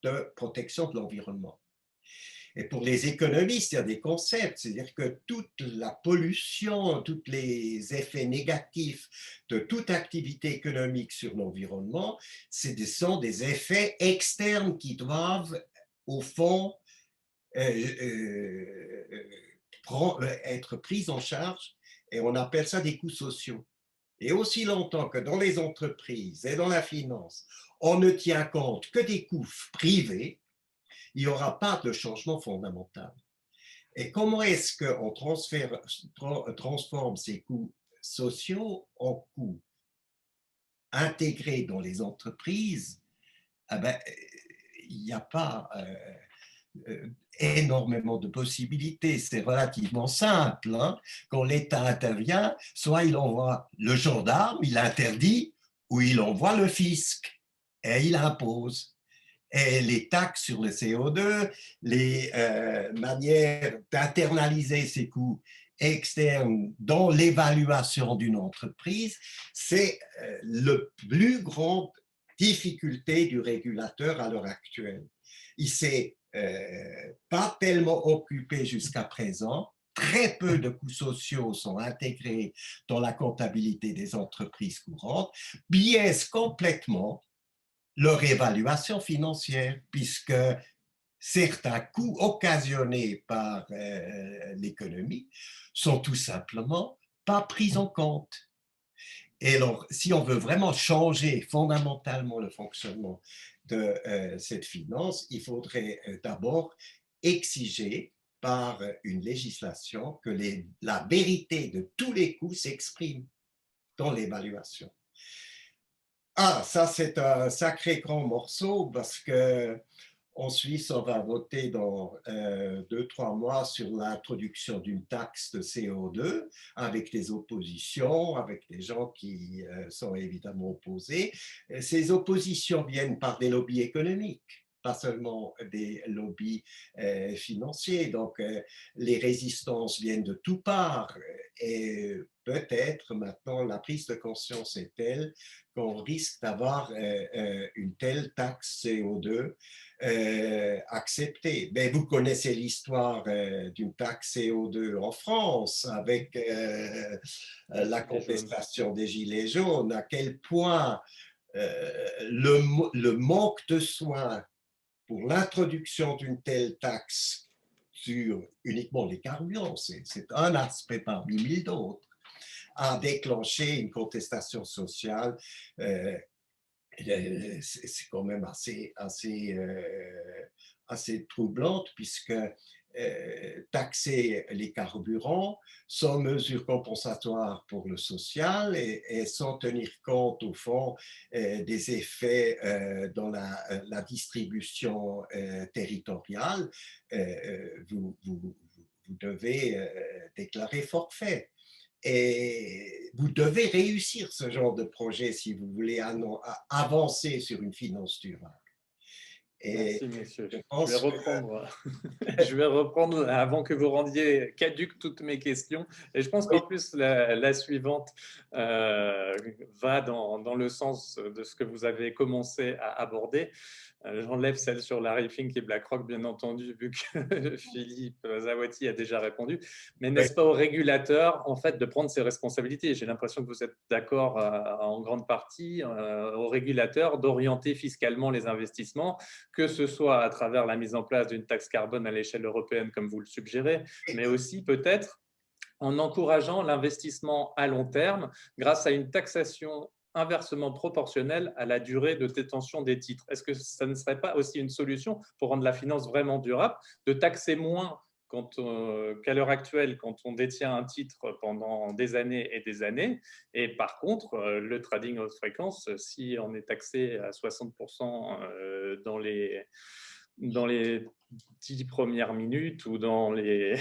de protection de l'environnement. Et pour les économistes, il y a des concepts, c'est-à-dire que toute la pollution, tous les effets négatifs de toute activité économique sur l'environnement, sont des effets externes qui doivent, au fond, être pris en charge, et on appelle ça des coûts sociaux. Et aussi longtemps que dans les entreprises et dans la finance, on ne tient compte que des coûts privés, il n'y aura pas de changement fondamental. Et comment est-ce qu'on transforme ces coûts sociaux en coûts intégrés dans les entreprises? Eh ben, il n'y a pas énormément de possibilités. C'est relativement simple. Hein? Quand l'État intervient, soit il envoie le gendarme, il interdit, ou il envoie le fisc et il impose. Et les taxes sur le CO2, les manières d'internaliser ces coûts externes dans l'évaluation d'une entreprise, c'est la plus grande difficulté du régulateur à l'heure actuelle. Il s'est pas tellement occupé jusqu'à présent. Très peu de coûts sociaux sont intégrés dans la comptabilité des entreprises courantes, biaise complètement leur évaluation financière, puisque certains coûts occasionnés par l'économie sont tout simplement pas pris en compte. Et alors, si on veut vraiment changer fondamentalement le fonctionnement de cette finance, il faudrait d'abord exiger par une législation que la vérité de tous les coûts s'exprime dans l'évaluation. Ah, ça c'est un sacré grand morceau parce que en Suisse, on va voter dans 2-3 mois sur l'introduction d'une taxe de CO2 avec des oppositions, avec des gens qui sont évidemment opposés. Ces oppositions viennent par des lobbies économiques, pas seulement des lobbies financiers. Donc, les résistances viennent de toutes parts. Et peut-être maintenant, la prise de conscience est telle qu'on risque d'avoir une telle taxe CO2 acceptée. Mais vous connaissez l'histoire d'une taxe CO2 en France avec la contestation des Gilets jaunes, à quel point le manque de soins pour l'introduction d'une telle taxe sur uniquement les carburants, c'est un aspect parmi mille d'autres, a déclenché une contestation sociale. C'est quand même assez troublante, puisque taxer les carburants sans mesure compensatoire pour le social et sans tenir compte, au fond, des effets dans la distribution territoriale, vous devez déclarer forfait. Et vous devez réussir ce genre de projet si vous voulez avancer sur une finance durable. Et merci, messieurs. je Je vais pense reprendre, je vais reprendre avant que vous rendiez caduques toutes mes questions. Et je pense qu'en plus, la suivante va dans le sens de ce que vous avez commencé à aborder. J'enlève celle sur Larry Fink et BlackRock, bien entendu, vu que Philippe Zawati a déjà répondu. Mais n'est-ce pas au régulateur, en fait, de prendre ses responsabilités? J'ai l'impression que vous êtes d'accord en grande partie, au régulateur d'orienter fiscalement les investissements, que ce soit à travers la mise en place d'une taxe carbone à l'échelle européenne, comme vous le suggérez, mais aussi peut-être en encourageant l'investissement à long terme grâce à une taxation inversement proportionnelle à la durée de détention des titres. Est-ce que ça ne serait pas aussi une solution pour rendre la finance vraiment durable, de taxer moins qu'à l'heure actuelle quand on détient un titre pendant des années et des années, et par contre, le trading haute fréquence, si on est taxé à 60% dans les 10 premières minutes ou dans les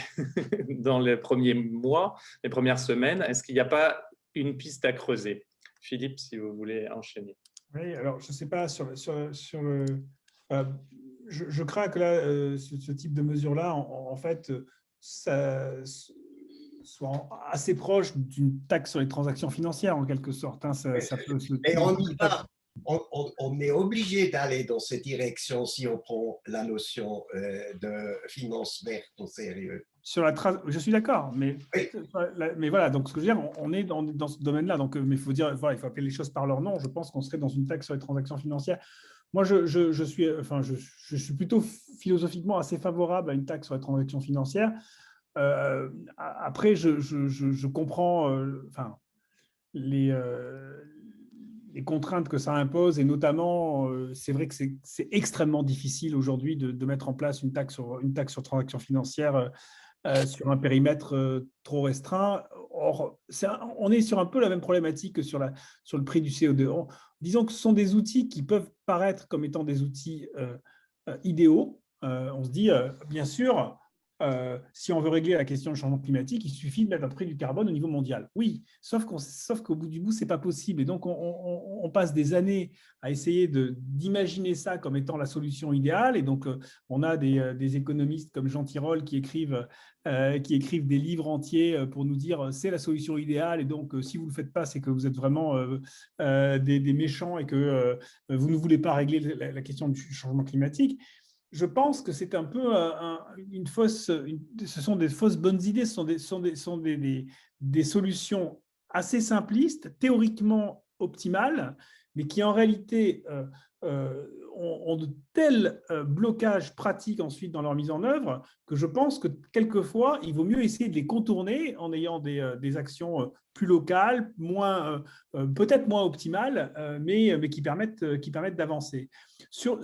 premiers mois, les premières semaines, est-ce qu'il n'y a pas une piste à creuser? Philippe, si vous voulez enchaîner. Oui, alors je ne sais pas sur le… je crains que là, ce type de mesure-là, en fait, ça soit assez proche d'une taxe sur les transactions financières, en quelque sorte. Hein. Ça peut se… Mais on y va. On est obligé d'aller dans cette direction si on prend la notion de finance verte au sérieux. Je suis d'accord, mais, oui. Mais voilà, donc ce que je veux dire, on est dans ce domaine-là, donc, mais il faut dire, voilà, il faut appeler les choses par leur nom. Je pense qu'on serait dans une taxe sur les transactions financières. Moi, je suis plutôt philosophiquement assez favorable à une taxe sur les transactions financières. Après, je comprends les contraintes que ça impose, et notamment, c'est vrai que c'est extrêmement difficile aujourd'hui de mettre en place une taxe sur transactions financières sur un périmètre trop restreint. Or, on est sur un peu la même problématique que sur le prix du CO2. Disons que ce sont des outils qui peuvent paraître comme étant des outils idéaux. On se dit, bien sûr, si on veut régler la question du changement climatique, il suffit de mettre un prix du carbone au niveau mondial. Oui, sauf qu'au bout du bout, ce n'est pas possible. Et donc, on passe des années à essayer d'imaginer ça comme étant la solution idéale. Et donc, on a des économistes comme Jean Tirole qui écrivent des livres entiers pour nous dire c'est la solution idéale. Et donc, si vous ne le faites pas, c'est que vous êtes vraiment des méchants et que vous ne voulez pas régler la question du changement climatique. Je pense que c'est un peu ce sont des fausses bonnes idées, ce sont des solutions assez simplistes, théoriquement optimales, mais qui en réalité ont de tels blocages pratiques ensuite dans leur mise en œuvre que je pense que quelquefois, il vaut mieux essayer de les contourner en ayant des actions plus locales, peut-être moins optimales, mais qui permettent d'avancer. Sur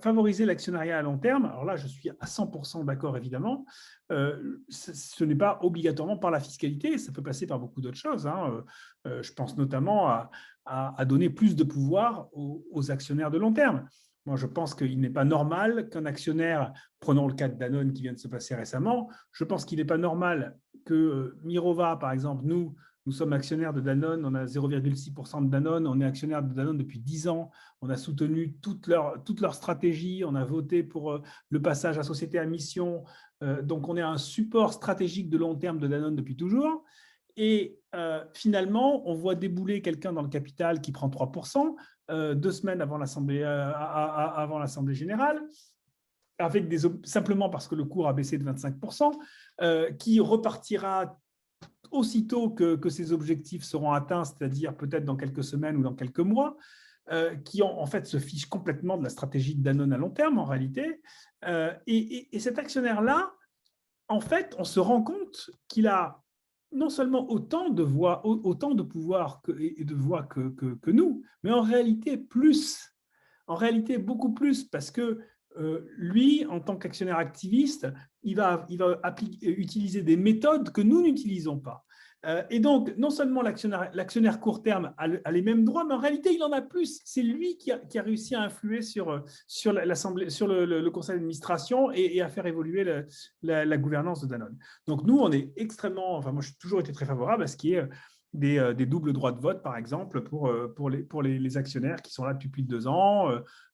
favoriser l'actionnariat à long terme, alors là, je suis à 100% d'accord, évidemment. Ce n'est pas obligatoirement par la fiscalité, ça peut passer par beaucoup d'autres choses. Hein. Je pense notamment à donner plus de pouvoir aux actionnaires de long terme. Moi, je pense qu'il n'est pas normal qu'un actionnaire, prenons le cas de Danone qui vient de se passer récemment, je pense qu'il n'est pas normal que Mirova, par exemple, nous sommes actionnaires de Danone, on a 0,6% de Danone, on est actionnaire de Danone depuis 10 ans, on a soutenu toute leur stratégie, on a voté pour le passage à société à mission, donc on est un support stratégique de long terme de Danone depuis toujours. Et finalement, on voit débouler quelqu'un dans le capital qui prend 3%, 2 semaines avant l'Assemblée générale, simplement parce que le cours a baissé de 25%, qui repartira aussitôt que ces objectifs seront atteints, c'est-à-dire peut-être dans quelques semaines ou dans quelques mois, qui en fait se fiche complètement de la stratégie de Danone à long terme en réalité. Et cet actionnaire-là, en fait, on se rend compte qu'il a non seulement autant de voix, autant de pouvoir et de voix que nous, mais en réalité plus. En réalité, beaucoup plus, parce que lui, en tant qu'actionnaire activiste, il va utiliser des méthodes que nous n'utilisons pas. Et donc, non seulement l'actionnaire court terme a les mêmes droits, mais en réalité, il en a plus. C'est lui qui a réussi à influer sur l'Assemblée, sur le conseil d'administration et à faire évoluer la gouvernance de Danone. Donc, nous, on est extrêmement, enfin, moi, j'ai toujours été très favorable à ce qui est des doubles droits de vote, par exemple, pour les actionnaires qui sont là depuis plus de 2 ans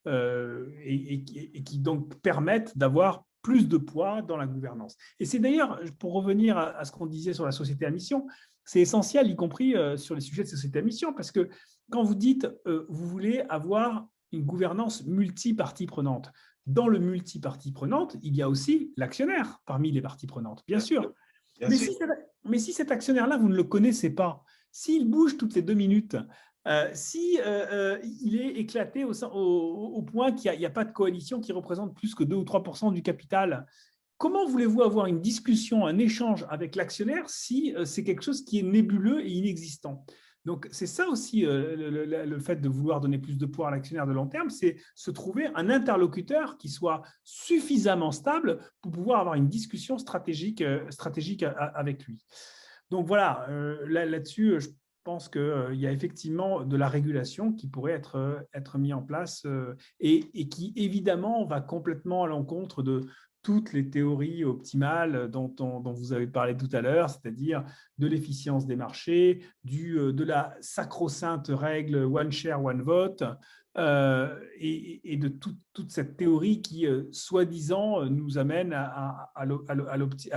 et qui donc permettent d'avoir plus de poids dans la gouvernance. Et c'est d'ailleurs, pour revenir à ce qu'on disait sur la société à mission, c'est essentiel, y compris sur les sujets de société à mission, parce que quand vous dites vous voulez avoir une gouvernance multi-parties prenantes, dans le multi-parties prenantes, il y a aussi l'actionnaire parmi les parties prenantes, bien sûr. Mais si cet actionnaire-là, vous ne le connaissez pas, s'il bouge toutes les 2 minutes, si il est éclaté au point qu'il n'y a pas de coalition qui représente plus que 2 ou 3% du capital, comment voulez-vous avoir une discussion, un échange avec l'actionnaire si c'est quelque chose qui est nébuleux et inexistant? Donc, c'est ça aussi le fait de vouloir donner plus de poids à l'actionnaire de long terme, c'est se trouver un interlocuteur qui soit suffisamment stable pour pouvoir avoir une discussion stratégique avec lui. Donc voilà, là-dessus, je pense qu'il y a effectivement de la régulation qui pourrait être mise en place et qui, évidemment, va complètement à l'encontre de toutes les théories optimales dont vous avez parlé tout à l'heure, c'est-à-dire de l'efficience des marchés, de la sacro-sainte règle one share, one vote, et de toute cette théorie qui, soi-disant, nous amène à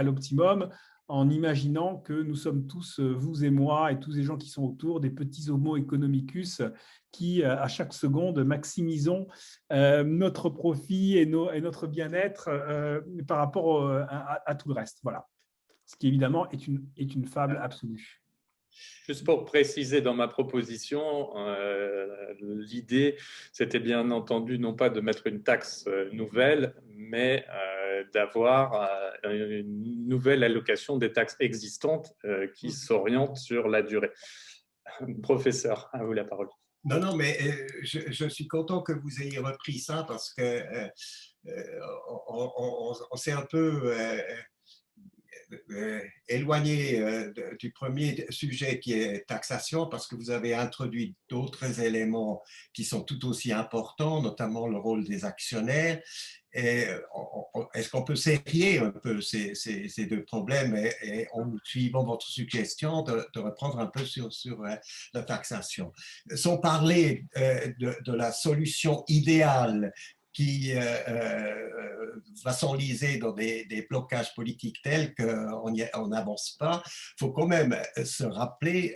l'optimum en imaginant que nous sommes tous, vous et moi, et tous les gens qui sont autour, des petits homo economicus qui, à chaque seconde, maximisons notre profit et notre bien-être par rapport à tout le reste. Voilà. Ce qui, évidemment, est une fable absolue. Juste pour préciser dans ma proposition, l'idée, c'était bien entendu non pas de mettre une taxe nouvelle, mais d'avoir une nouvelle allocation des taxes existantes qui s'orientent sur la durée. Professeur, à vous la parole. Non, non, mais je suis content que vous ayez repris ça parce que on s'est un peu éloigné du premier sujet qui est taxation parce que vous avez introduit d'autres éléments qui sont tout aussi importants, notamment le rôle des actionnaires. Est-ce qu'on peut sérier un peu ces deux problèmes et en suivant votre suggestion de reprendre un peu sur la taxation, sans parler de la solution idéale qui va s'enliser dans des blocages politiques tels qu'on n'avance pas, il faut quand même se rappeler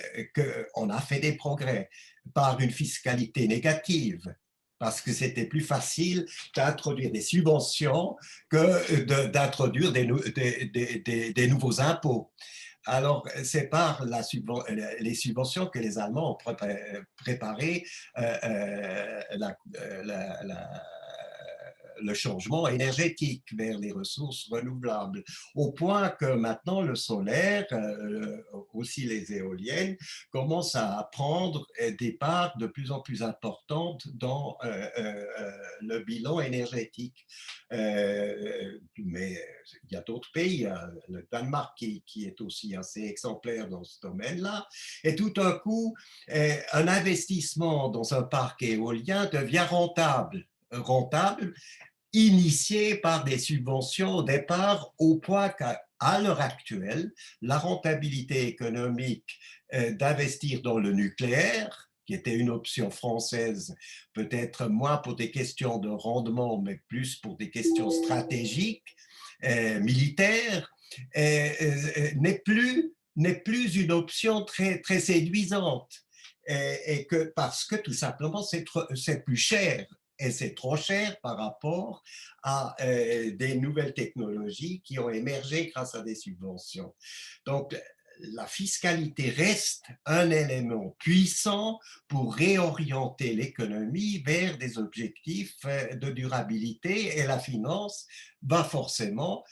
qu'on a fait des progrès par une fiscalité négative, parce que c'était plus facile d'introduire des subventions que d'introduire des nouveaux impôts. Alors, c'est par les subventions que les Allemands ont préparé le changement énergétique vers les ressources renouvelables, au point que maintenant le solaire, aussi les éoliennes, commencent à prendre des parts de plus en plus importantes dans le bilan énergétique. Mais il y a d'autres pays, le Danemark qui est aussi assez exemplaire dans ce domaine-là, et tout d'un coup, un investissement dans un parc éolien devient rentable, initié par des subventions au départ, au point qu'à l'heure actuelle, la rentabilité économique d'investir dans le nucléaire, qui était une option française, peut-être moins pour des questions de rendement, mais plus pour des questions stratégiques, militaires, n'est plus une option très, très séduisante. Et que parce que tout simplement, c'est plus cher. Et c'est trop cher par rapport à des nouvelles technologies qui ont émergé grâce à des subventions. Donc, la fiscalité reste un élément puissant pour réorienter l'économie vers des objectifs de durabilité et la finance va forcément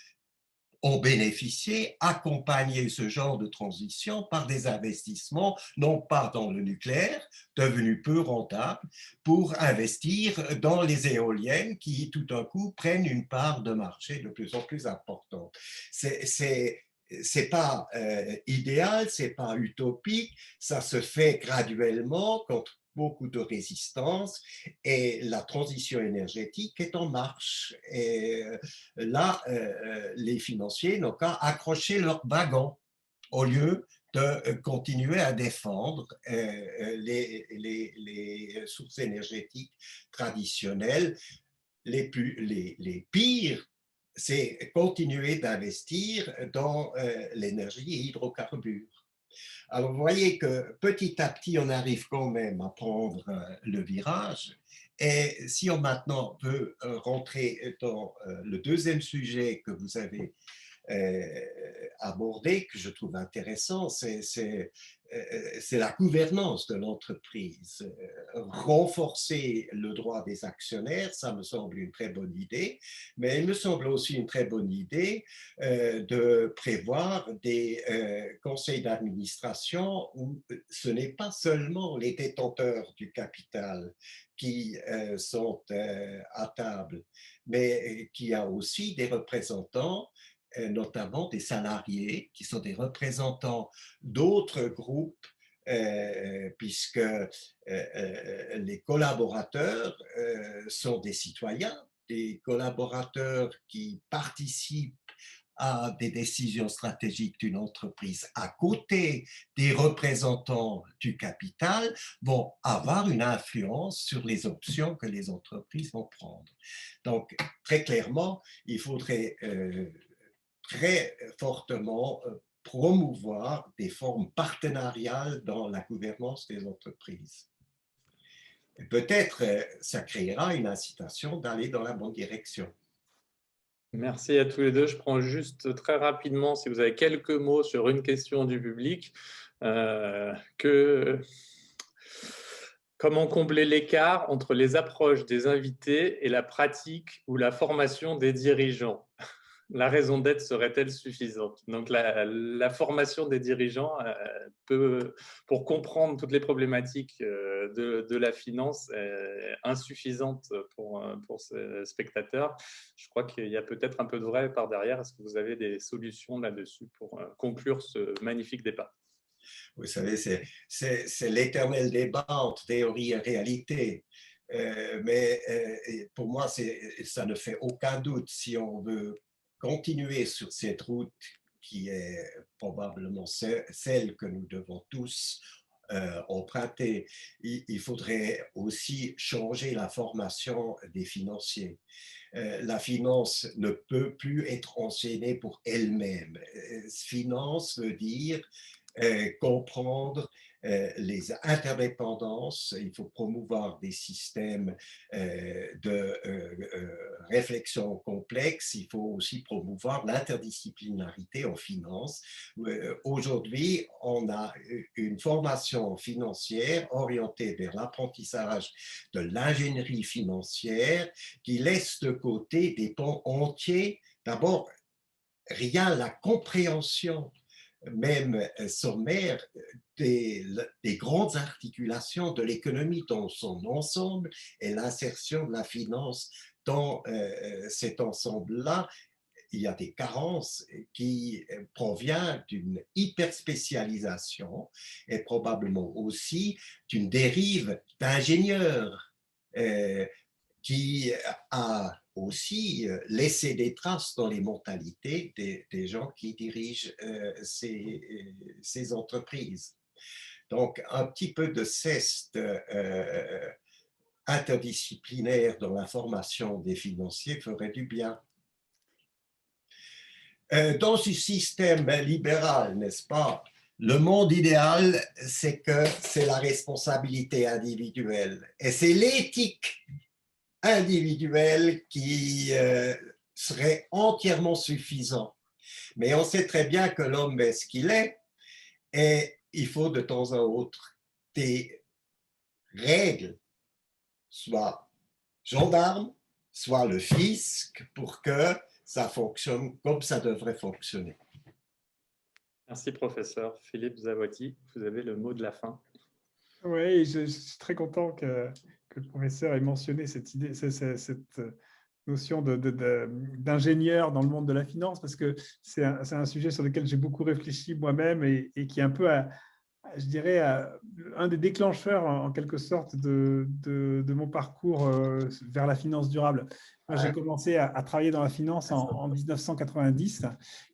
ont bénéficié, accompagné ce genre de transition par des investissements, non pas dans le nucléaire, devenu peu rentable, pour investir dans les éoliennes qui, tout d'un coup, prennent une part de marché de plus en plus importante. C'est pas idéal, c'est pas utopique, ça se fait graduellement contre beaucoup de résistance et la transition énergétique est en marche. Et là, les financiers n'ont qu'à accrocher leur wagon au lieu de continuer à défendre les sources énergétiques traditionnelles. Les pires, c'est continuer d'investir dans l'énergie et hydrocarbures. Alors, vous voyez que petit à petit, on arrive quand même à prendre le virage. Et si on maintenant veut rentrer dans le deuxième sujet que vous avez abordé, que je trouve intéressant, c'est la gouvernance de l'entreprise. Renforcer le droit des actionnaires, ça me semble une très bonne idée, mais il me semble aussi une très bonne idée de prévoir des conseils d'administration où ce n'est pas seulement les détenteurs du capital qui sont à table, mais qu'il y a aussi des représentants, notamment des salariés, qui sont des représentants d'autres groupes, puisque les collaborateurs sont des citoyens, des collaborateurs qui participent à des décisions stratégiques d'une entreprise à côté des représentants du capital vont avoir une influence sur les options que les entreprises vont prendre. Donc, très clairement, il faudrait très fortement promouvoir des formes partenariales dans la gouvernance des entreprises. Peut-être ça créera une incitation d'aller dans la bonne direction. Merci à tous les deux. Je prends juste très rapidement, si vous avez quelques mots sur une question du public, comment combler l'écart entre les approches des invités et la pratique ou la formation des dirigeants? La raison d'être serait-elle suffisante? Donc, la formation des dirigeants pour comprendre toutes les problématiques de la finance, est insuffisante pour ces spectateurs. Je crois qu'il y a peut-être un peu de vrai par derrière. Est-ce que vous avez des solutions là-dessus pour conclure ce magnifique débat? Vous savez, c'est l'éternel débat entre théorie et réalité. Mais pour moi, ça ne fait aucun doute si on veut continuer sur cette route qui est probablement celle que nous devons tous emprunter. Il faudrait aussi changer la formation des financiers. La finance ne peut plus être enseignée pour elle-même. Finance veut dire comprendre les interdépendances, il faut promouvoir des systèmes de réflexion complexe, il faut aussi promouvoir l'interdisciplinarité en finance. Aujourd'hui, on a une formation financière orientée vers l'apprentissage de l'ingénierie financière qui laisse de côté des pans entiers. D'abord, rien la compréhension même sommaire des grandes articulations de l'économie dans son ensemble et l'insertion de la finance dans cet ensemble-là. Il y a des carences qui proviennent d'une hyperspécialisation et probablement aussi d'une dérive d'ingénieurs qui a aussi laissé des traces dans les mentalités des gens qui dirigent ces entreprises. Donc, un petit peu de zeste interdisciplinaire dans la formation des financiers ferait du bien. Dans ce système libéral, n'est-ce pas, le monde idéal, c'est que c'est la responsabilité individuelle et c'est l'éthique individuelle qui serait entièrement suffisant. Mais on sait très bien que l'homme est ce qu'il est et il faut de temps à autre des règles, soit gendarme, soit le fisc, pour que ça fonctionne comme ça devrait fonctionner. Merci, professeur. Philippe Zawadi, vous avez le mot de la fin. Oui, je suis très content que le professeur ait mentionné cette idée, cette notion d'ingénieur dans le monde de la finance, parce que c'est un sujet sur lequel j'ai beaucoup réfléchi moi-même et qui est un peu, je dirais, un des déclencheurs en quelque sorte de mon parcours vers la finance durable. Moi, j'ai commencé à travailler dans la finance en 1990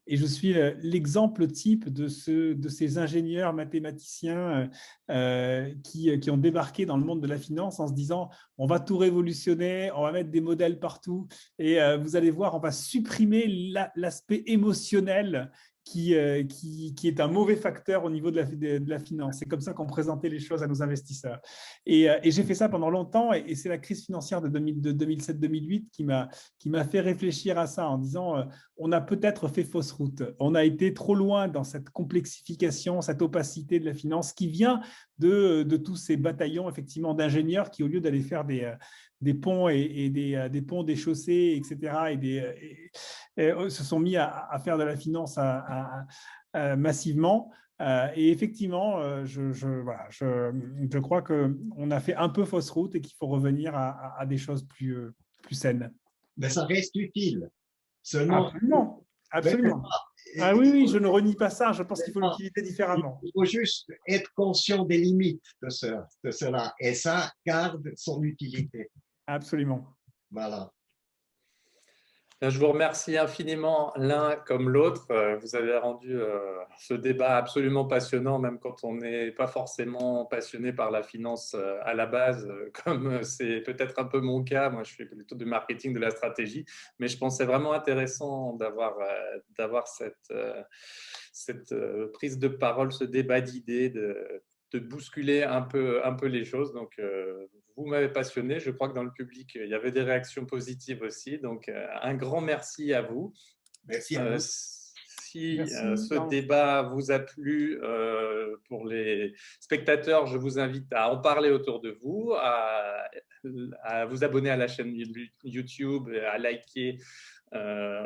et je suis l'exemple type de ces ingénieurs mathématiciens qui ont débarqué dans le monde de la finance en se disant on va tout révolutionner, on va mettre des modèles partout et vous allez voir, on va supprimer l'aspect émotionnel qui est un mauvais facteur au niveau de la finance. C'est comme ça qu'on présentait les choses à nos investisseurs. Et j'ai fait ça pendant longtemps et c'est la crise financière de 2007-2008 qui m'a fait réfléchir à ça en disant on a peut-être fait fausse route. On a été trop loin dans cette complexification, cette opacité de la finance qui vient de tous ces bataillons effectivement d'ingénieurs qui, au lieu d'aller faire des ponts et des ponts, des chaussées, etc., se sont mis à faire de la finance massivement. Et effectivement, voilà, je crois qu'on a fait un peu fausse route et qu'il faut revenir à des choses plus saines. Mais ça reste utile. Seulement, absolument, absolument. Ah oui, oui, je ne renie pas ça. Je pense qu'il faut l'utiliser différemment. Il faut juste être conscient des limites de cela. Et ça garde son utilité. Absolument. Voilà. Je vous remercie infiniment l'un comme l'autre. Vous avez rendu ce débat absolument passionnant, même quand on n'est pas forcément passionné par la finance à la base, comme c'est peut-être un peu mon cas. Moi, je fais plutôt du marketing, de la stratégie, mais je pensais vraiment intéressant d'avoir cette prise de parole, ce débat d'idées, de bousculer un peu les choses. Donc, vous m'avez passionné. Je crois que dans le public, il y avait des réactions positives aussi. Donc, un grand merci à vous. Merci à vous. Si ce débat vous a plu, pour les spectateurs, je vous invite à en parler autour de vous, à vous abonner à la chaîne YouTube, à liker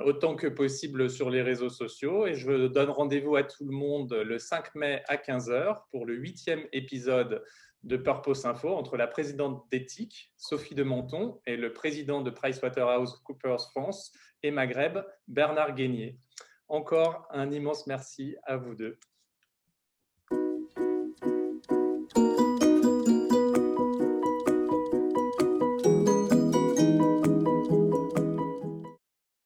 autant que possible sur les réseaux sociaux. Et je donne rendez-vous à tout le monde le 5 mai à 15h pour le 8e épisode de Purpose Info entre la présidente d'éthique, Sophie de Menton, et le président de PricewaterhouseCoopers France et Maghreb, Bernard Guénier. Encore un immense merci à vous deux.